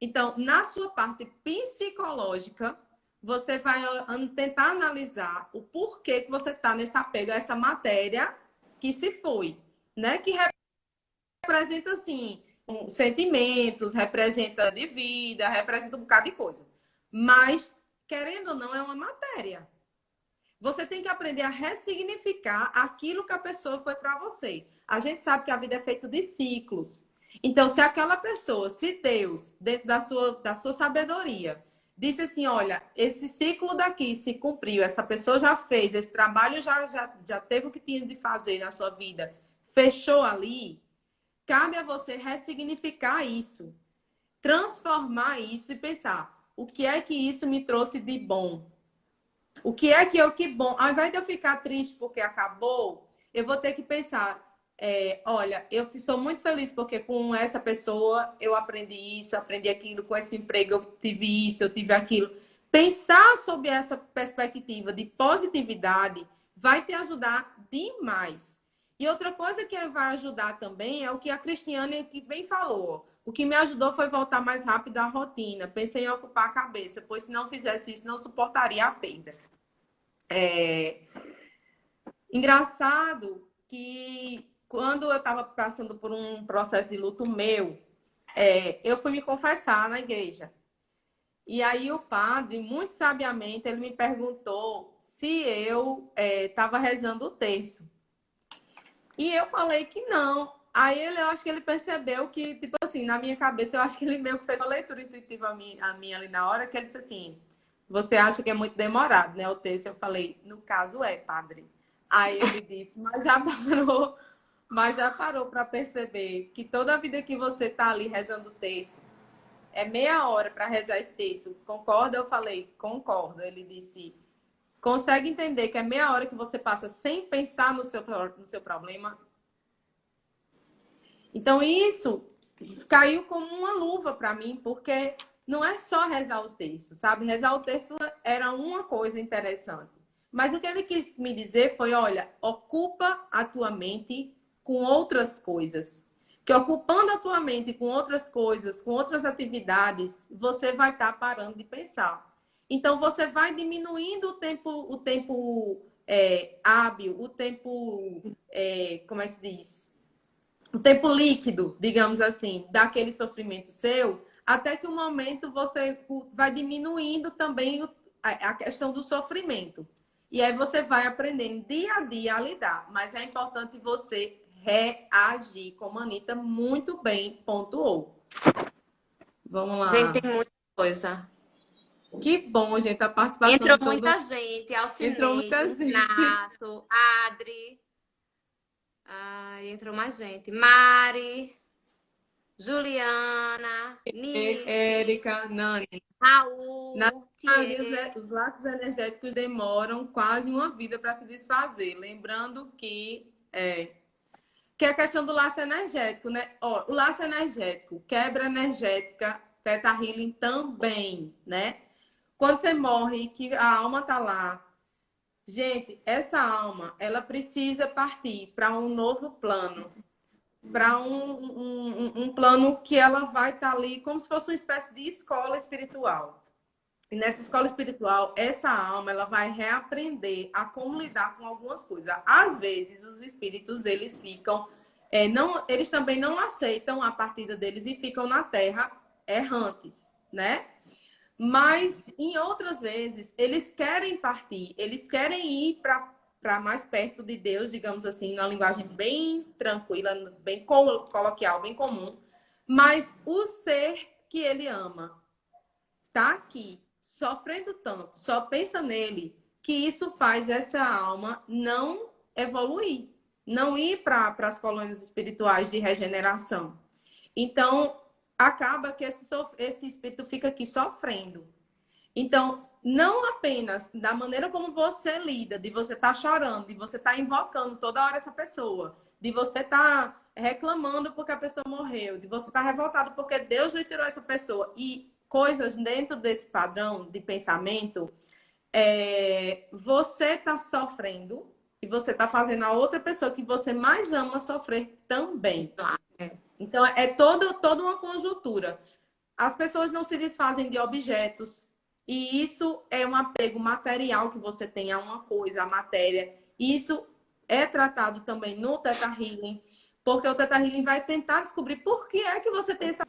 Speaker 2: Então, na sua parte psicológica, você vai tentar analisar o porquê que você está nesse apego a essa matéria que se foi, né? Que representa, assim, sentimentos, representa de vida, representa um bocado de coisa. Mas, querendo ou não, é uma matéria. Você tem que aprender a ressignificar aquilo que a pessoa foi para você. A gente sabe que a vida é feita de ciclos. Então, se aquela pessoa, se Deus, dentro da sua sabedoria, disse assim: olha, esse ciclo daqui se cumpriu, essa pessoa já fez, esse trabalho já teve o que tinha de fazer na sua vida, fechou ali, cabe a você ressignificar isso, transformar isso e pensar: o que é que isso me trouxe de bom? O que é que bom, ao invés de eu ficar triste porque acabou, eu vou ter que pensar, olha, eu sou muito feliz porque com essa pessoa eu aprendi isso, aprendi aquilo, com esse emprego eu tive isso, eu tive aquilo. Pensar sobre essa perspectiva de positividade vai te ajudar demais. E outra coisa que vai ajudar também é o que a Cristiane aqui bem falou. O que me ajudou foi voltar mais rápido à rotina. Pensei em ocupar a cabeça, pois se não fizesse isso, não suportaria a perda. Engraçado que quando eu estava passando por um processo de luto meu, eu fui me confessar na igreja. E aí o padre, muito sabiamente, ele me perguntou se eu estava rezando o terço. E eu falei que não. Aí eu acho que ele percebeu que, tipo assim, na minha cabeça, eu acho que ele meio que fez uma leitura intuitiva a minha ali na hora, que ele disse assim, você acha que é muito demorado, né, o texto? Eu falei, no caso padre. Aí ele disse, mas já parou para perceber que toda a vida que você tá ali rezando o texto, é meia hora para rezar esse texto. Concorda? Eu falei, concordo. Ele disse, consegue entender que é meia hora que você passa sem pensar no seu problema? Então, isso caiu como uma luva para mim, porque não é só rezar o texto, sabe? Rezar o texto era uma coisa interessante. Mas o que ele quis me dizer foi, olha, ocupa a tua mente com outras coisas. Que ocupando a tua mente com outras coisas, com outras atividades, você vai estar parando de pensar. Então, você vai diminuindo o tempo hábil, o tempo, como é que se diz? O tempo líquido, digamos assim, daquele sofrimento seu, até que um momento você vai diminuindo também a questão do sofrimento. E aí você vai aprendendo dia a dia a lidar. Mas é importante você reagir, como a Anitta muito bem pontuou. Vamos
Speaker 1: Gente,
Speaker 2: lá.
Speaker 1: tem muita coisa.
Speaker 2: Que bom, gente, a participação
Speaker 1: Entrou
Speaker 2: de todo
Speaker 1: muita gente,
Speaker 2: entrou
Speaker 1: Alcineide,
Speaker 2: muita gente.
Speaker 1: Renato, Adri. Ai, entrou mais gente. Mari, Juliana, Nice,
Speaker 2: Érica, Nani. Na
Speaker 1: Raul,
Speaker 2: verdade,
Speaker 1: Thier.
Speaker 2: os laços energéticos demoram quase uma vida para se desfazer. Lembrando que é a questão do laço energético, né? Ó, o laço energético, quebra energética, Theta Healing também, né? Quando você morre, que a alma tá lá, gente, essa alma, ela precisa partir para um novo plano, para um plano que ela vai estar ali como se fosse uma espécie de escola espiritual. E nessa escola espiritual, essa alma, ela vai reaprender a como lidar com algumas coisas. Às vezes, os espíritos, eles ficam... não, eles também não aceitam a partida deles e ficam na Terra errantes, né? Mas, em outras vezes, eles querem partir. Eles querem ir para mais perto de Deus, digamos assim, numa linguagem bem tranquila, bem coloquial, bem comum. Mas o ser que ele ama tá aqui sofrendo tanto, só pensa nele, que isso faz essa alma não evoluir, não ir para as colônias espirituais de regeneração. Então, acaba que esse espírito fica aqui sofrendo. Então, não apenas da maneira como você lida, de você estar chorando, de você estar invocando toda hora essa pessoa, de você estar reclamando porque a pessoa morreu, de você estar revoltado porque Deus lhe tirou essa pessoa e coisas dentro desse padrão de pensamento, você está sofrendo e você está fazendo a outra pessoa que você mais ama sofrer também. Então, é toda uma conjuntura. As pessoas não se desfazem de objetos. E isso é um apego material que você tem a uma coisa, a matéria. Isso é tratado também no Theta Healing, porque o Theta Healing vai tentar descobrir por que é que você tem esse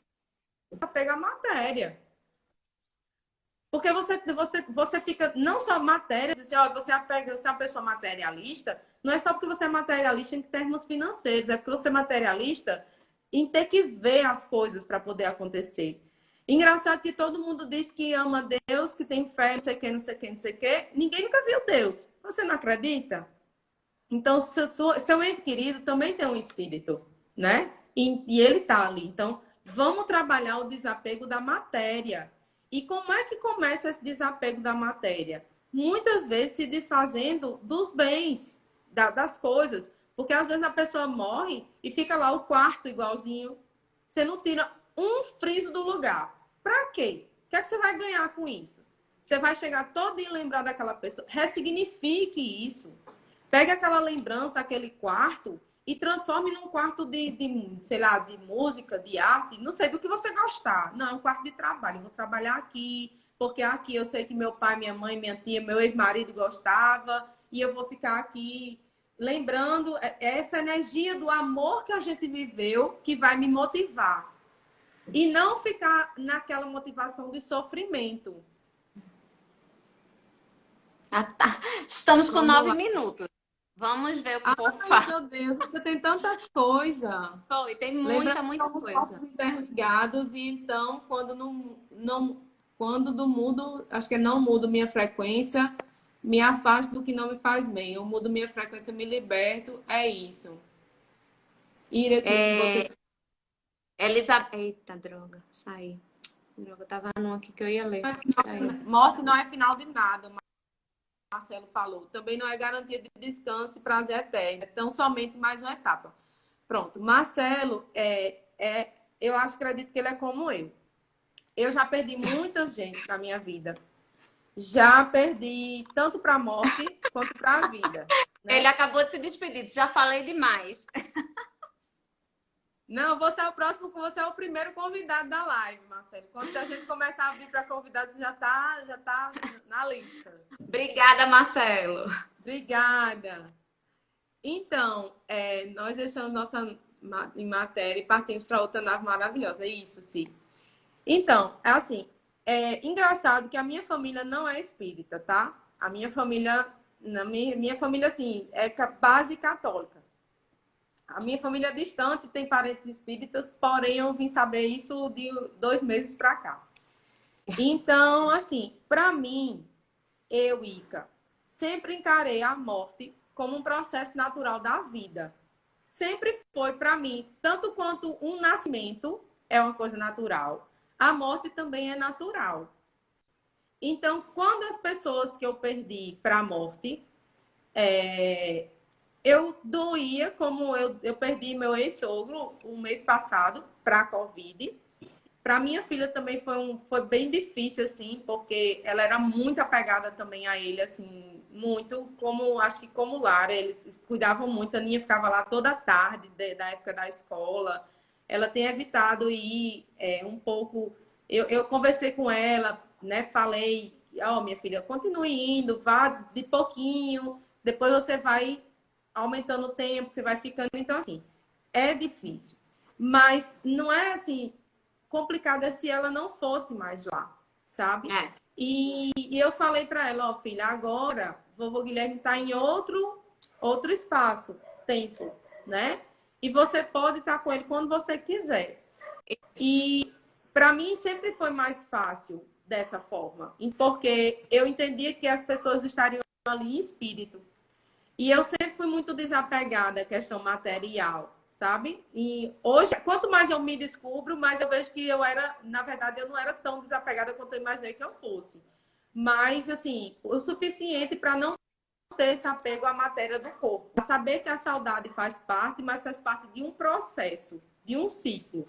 Speaker 2: apego à matéria. Porque você fica, não só matéria, assim, ó, você é uma pessoa materialista, não é só porque você é materialista em termos financeiros, é porque você é materialista em ter que ver as coisas para poder acontecer. Engraçado que todo mundo diz que ama Deus, que tem fé, não sei o que, não sei o que, não sei o que. Ninguém nunca viu Deus. Você não acredita? Então, seu ente querido também tem um espírito, né? E ele tá ali. Então, vamos trabalhar o desapego da matéria. E como é que começa esse desapego da matéria? muitas vezes se desfazendo dos bens, das coisas. Porque às vezes a pessoa morre e fica lá o quarto igualzinho. Você não tira um friso do lugar. Para quê? O que é que você vai ganhar com isso? Você vai chegar todo e lembrar daquela pessoa. Ressignifique isso. Pegue aquela lembrança, aquele quarto, e transforme num quarto sei lá, de música, de arte, não sei do que você gostar. Não, é um quarto de trabalho. Eu vou trabalhar aqui, porque aqui eu sei que meu pai, minha mãe, minha tia, meu ex-marido gostava, e eu vou ficar aqui lembrando essa energia do amor que a gente viveu que vai me motivar. E não ficar naquela motivação de sofrimento.
Speaker 1: Tá. Estamos com
Speaker 2: Vamos
Speaker 1: 9
Speaker 2: lá.
Speaker 1: minutos. Vamos ver o que o povo
Speaker 2: Ai,
Speaker 1: fala.
Speaker 2: meu Deus, você tem tanta coisa.
Speaker 1: Foi, tem
Speaker 2: Lembra
Speaker 1: muita,
Speaker 2: que
Speaker 1: muita
Speaker 2: somos
Speaker 1: coisa.
Speaker 2: corpos interligados e então quando não mudo, acho que não mudo minha frequência, me afasto do que não me faz bem. Eu mudo minha frequência, me liberto, é isso. Ira, Cris, botei.
Speaker 1: Elizabeth. Eita, droga, saí. Droga, tava num aqui que eu ia ler. Saí.
Speaker 2: Morte não é final de nada, Marcelo falou. Também não é garantia de descanso e prazer eterno. É tão somente mais uma etapa. Pronto. Marcelo, eu acredito que ele é como eu. Eu já perdi muita gente na minha vida. Já perdi tanto para a morte quanto para a vida. Né?
Speaker 1: Ele acabou de se despedir, já falei demais.
Speaker 2: Não, você é o próximo, você é o primeiro convidado da live, Marcelo. Quando a gente começar a abrir para convidados, você já tá na lista.
Speaker 1: Obrigada, Marcelo.
Speaker 2: Obrigada. Então, nós deixamos nossa matéria e partimos para outra nave maravilhosa. Isso, sim. Então, é assim, é engraçado que a minha família não é espírita, tá? A minha família, minha família, assim, é base católica. A minha família é distante, tem parentes espíritas, porém eu vim saber isso de 2 meses para cá. Então, assim, para mim, eu, Ica, sempre encarei a morte como um processo natural da vida. Sempre foi para mim, tanto quanto um nascimento é uma coisa natural, a morte também é natural. Então, quando as pessoas que eu perdi para a morte, eu doía, como eu perdi meu ex-sogro o mês passado para a Covid. Para minha filha também foi bem difícil, assim, porque ela era muito apegada também a ele, assim, muito, como, acho que como Lara, eles cuidavam muito, a Aninha ficava lá toda tarde, da época da escola. Ela tem evitado ir um pouco. Eu conversei com ela, né? Falei, ó, minha filha, continue indo, vá de pouquinho, depois você vai aumentando o tempo, você vai ficando. Então, assim, é difícil. Mas não é assim complicado se ela não fosse mais lá, sabe? E eu falei para ela, ó, filha, agora vovô Guilherme está em outro espaço, tempo, né? E você pode estar com ele quando você quiser. E para mim sempre foi mais fácil dessa forma, porque eu entendia que as pessoas estariam ali em espírito. E eu sempre fui muito desapegada à questão material, sabe? E hoje, quanto mais eu me descubro, mais eu vejo que na verdade, eu não era tão desapegada quanto eu imaginei que eu fosse. Mas, assim, o suficiente para não ter esse apego à matéria do corpo. Pra saber que a saudade faz parte, mas faz parte de um processo, de um ciclo.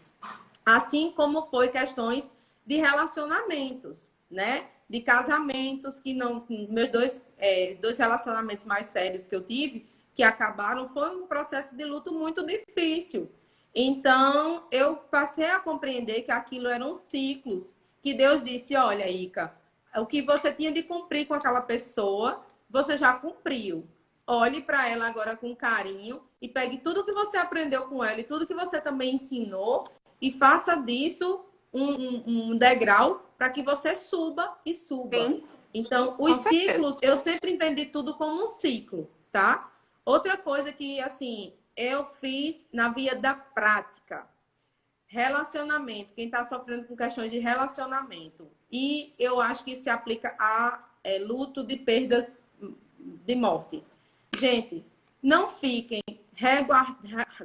Speaker 2: Assim como foi questões de relacionamentos, né? De casamentos que não. Meus dois relacionamentos mais sérios que eu tive, que acabaram, foi um processo de luto muito difícil. Então, eu passei a compreender que aquilo eram ciclos, que Deus disse: olha, Ica, o que você tinha de cumprir com aquela pessoa, você já cumpriu. Olhe para ela agora com carinho e pegue tudo que você aprendeu com ela e tudo que você também ensinou e faça disso um degrau para que você suba e suba.
Speaker 1: Sim.
Speaker 2: Então, os ciclos, eu sempre entendi tudo como um ciclo, tá? Outra coisa que, assim, eu fiz na via da prática. Relacionamento. Quem está sofrendo com questões de relacionamento. E eu acho que isso se aplica a luto de perdas de morte. Gente, não fiquem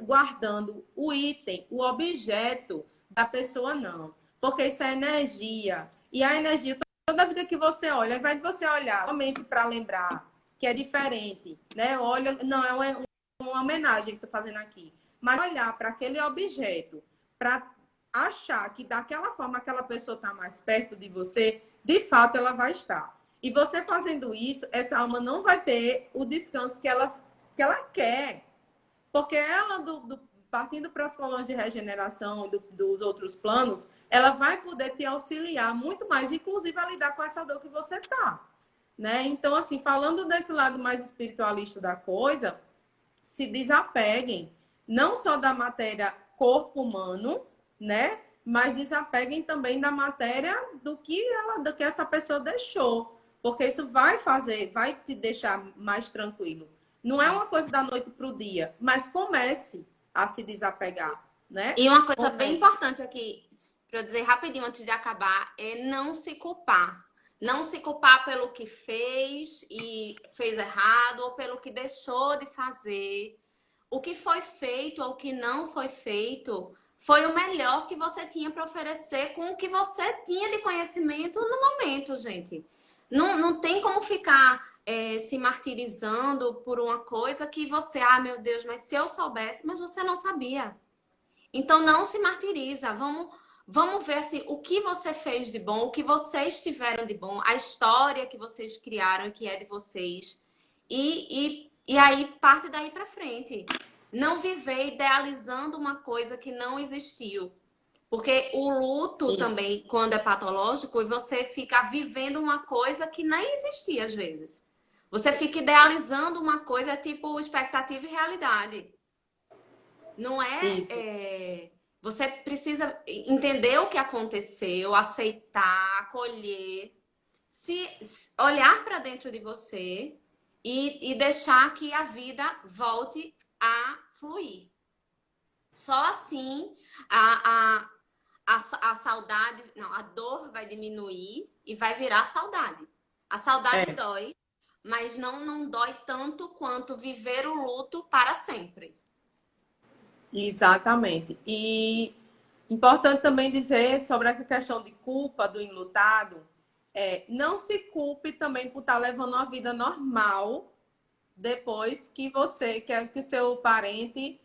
Speaker 2: guardando o item, o objeto da pessoa, não. Porque isso é energia. E a energia, toda vida que você olha, ao invés de você olhar somente para lembrar que é diferente, né? Olha, não, é uma homenagem que estou fazendo aqui. Mas olhar para aquele objeto, para achar que daquela forma aquela pessoa está mais perto de você, de fato ela vai estar. E você fazendo isso, essa alma não vai ter o descanso que ela quer. Porque ela, partindo para os planos de regeneração e dos outros planos, ela vai poder te auxiliar muito mais, inclusive a lidar com essa dor que você está. Né? Então, assim, falando desse lado mais espiritualista da coisa, se desapeguem, não só da matéria corpo humano, né? Mas desapeguem também da matéria do que essa pessoa deixou. Porque isso vai te deixar mais tranquilo. Não é uma coisa da noite para o dia, mas comece a se desapegar, né?
Speaker 1: E uma coisa bem
Speaker 2: Comece.
Speaker 1: importante aqui, para eu dizer rapidinho antes de acabar, é não se culpar. Não se culpar pelo que fez e fez errado ou pelo que deixou de fazer. O que foi feito ou o que não foi feito foi o melhor que você tinha para oferecer com o que você tinha de conhecimento no momento, gente. Não tem como ficar se martirizando por uma coisa que você, meu Deus, mas se eu soubesse, mas você não sabia. Então não se martiriza. Vamos ver assim, o que você fez de bom, o que vocês tiveram de bom, a história que vocês criaram, que é de vocês. E aí parte daí para frente. Não viver idealizando uma coisa que não existiu. Porque o luto também, quando é patológico, você fica vivendo uma coisa que nem existia às vezes. Você fica idealizando uma coisa tipo expectativa e realidade. Não é, você precisa entender o que aconteceu, aceitar, acolher, se olhar para dentro de você e deixar que a vida volte a fluir. Só assim a saudade, não, a dor vai diminuir e vai virar saudade. A saudade dói, mas não dói tanto quanto viver o luto para sempre.
Speaker 2: Exatamente. E importante também dizer sobre essa questão de culpa do enlutado, não se culpe também por estar levando uma vida normal depois que que o seu parente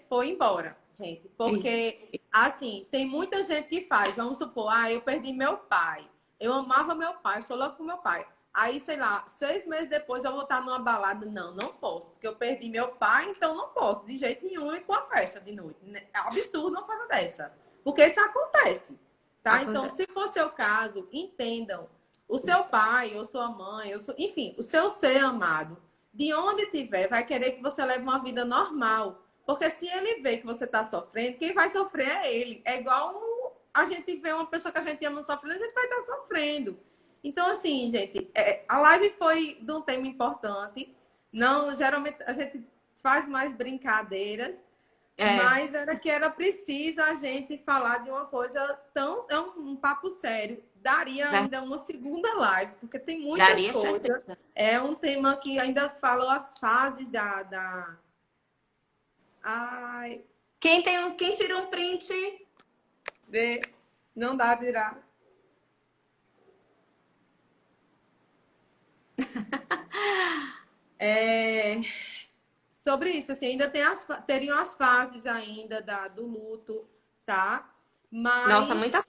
Speaker 2: foi embora, gente. Porque, assim, tem muita gente que faz, vamos supor, eu perdi meu pai, eu amava meu pai, sou louco com meu pai. Aí, sei lá, 6 meses depois eu vou estar numa balada. Não posso, porque eu perdi meu pai, então não posso de jeito nenhum ir para uma festa de noite. É absurdo uma coisa dessa. Porque isso acontece, tá? Então, se for seu caso, entendam. O seu pai ou sua mãe, enfim, o seu ser amado, de onde estiver, vai querer que você leve uma vida normal. Porque se ele vê que você está sofrendo, quem vai sofrer é ele. É igual a gente vê uma pessoa que a gente ama sofrendo, a gente vai estar sofrendo. Então, assim, gente, a live foi de um tema importante. Não, geralmente a gente faz mais brincadeiras, mas era preciso a gente falar de uma coisa tão... É um papo sério. Daria ainda uma segunda live, porque tem muita coisa.
Speaker 1: Certeza.
Speaker 2: É um tema que ainda fala as fases da... Ai,
Speaker 1: Quem tira um print?
Speaker 2: não dá de tirar. Sobre isso, assim, ainda teriam as fases ainda do luto, tá? Mas
Speaker 1: Nossa, muita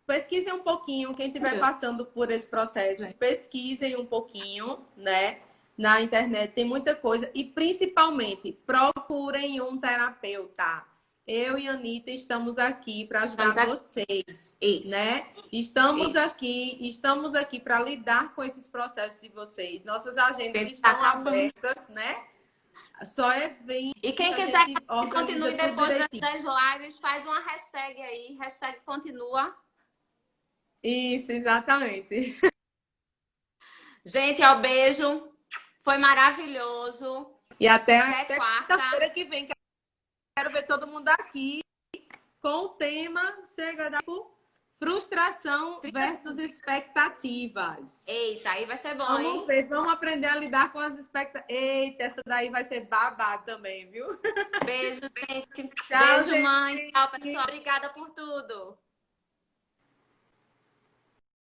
Speaker 2: pesquisem um pouquinho, quem estiver passando por esse processo, pesquisem um pouquinho, né? Na internet tem muita coisa e principalmente procurem um terapeuta. Eu e a Anitta estamos aqui para ajudar vocês, né? Estamos aqui para lidar com esses processos de vocês. Nossas agendas estão abertas, né? Só vir.
Speaker 1: E quem quiser que continue depois das lives, faz uma hashtag aí, hashtag continua.
Speaker 2: Isso, exatamente.
Speaker 1: Gente, beijo. Foi maravilhoso.
Speaker 2: E até quarta-feira que vem. Quero ver todo mundo aqui com o tema frustração versus expectativas.
Speaker 1: Eita, aí vai ser bom,
Speaker 2: vamos ver, vamos aprender a lidar com as expectativas. Eita, essa daí vai ser babado também, viu?
Speaker 1: Beijo, gente.
Speaker 2: Tchau,
Speaker 1: beijo, mãe. Tchau, pessoal. Obrigada por tudo.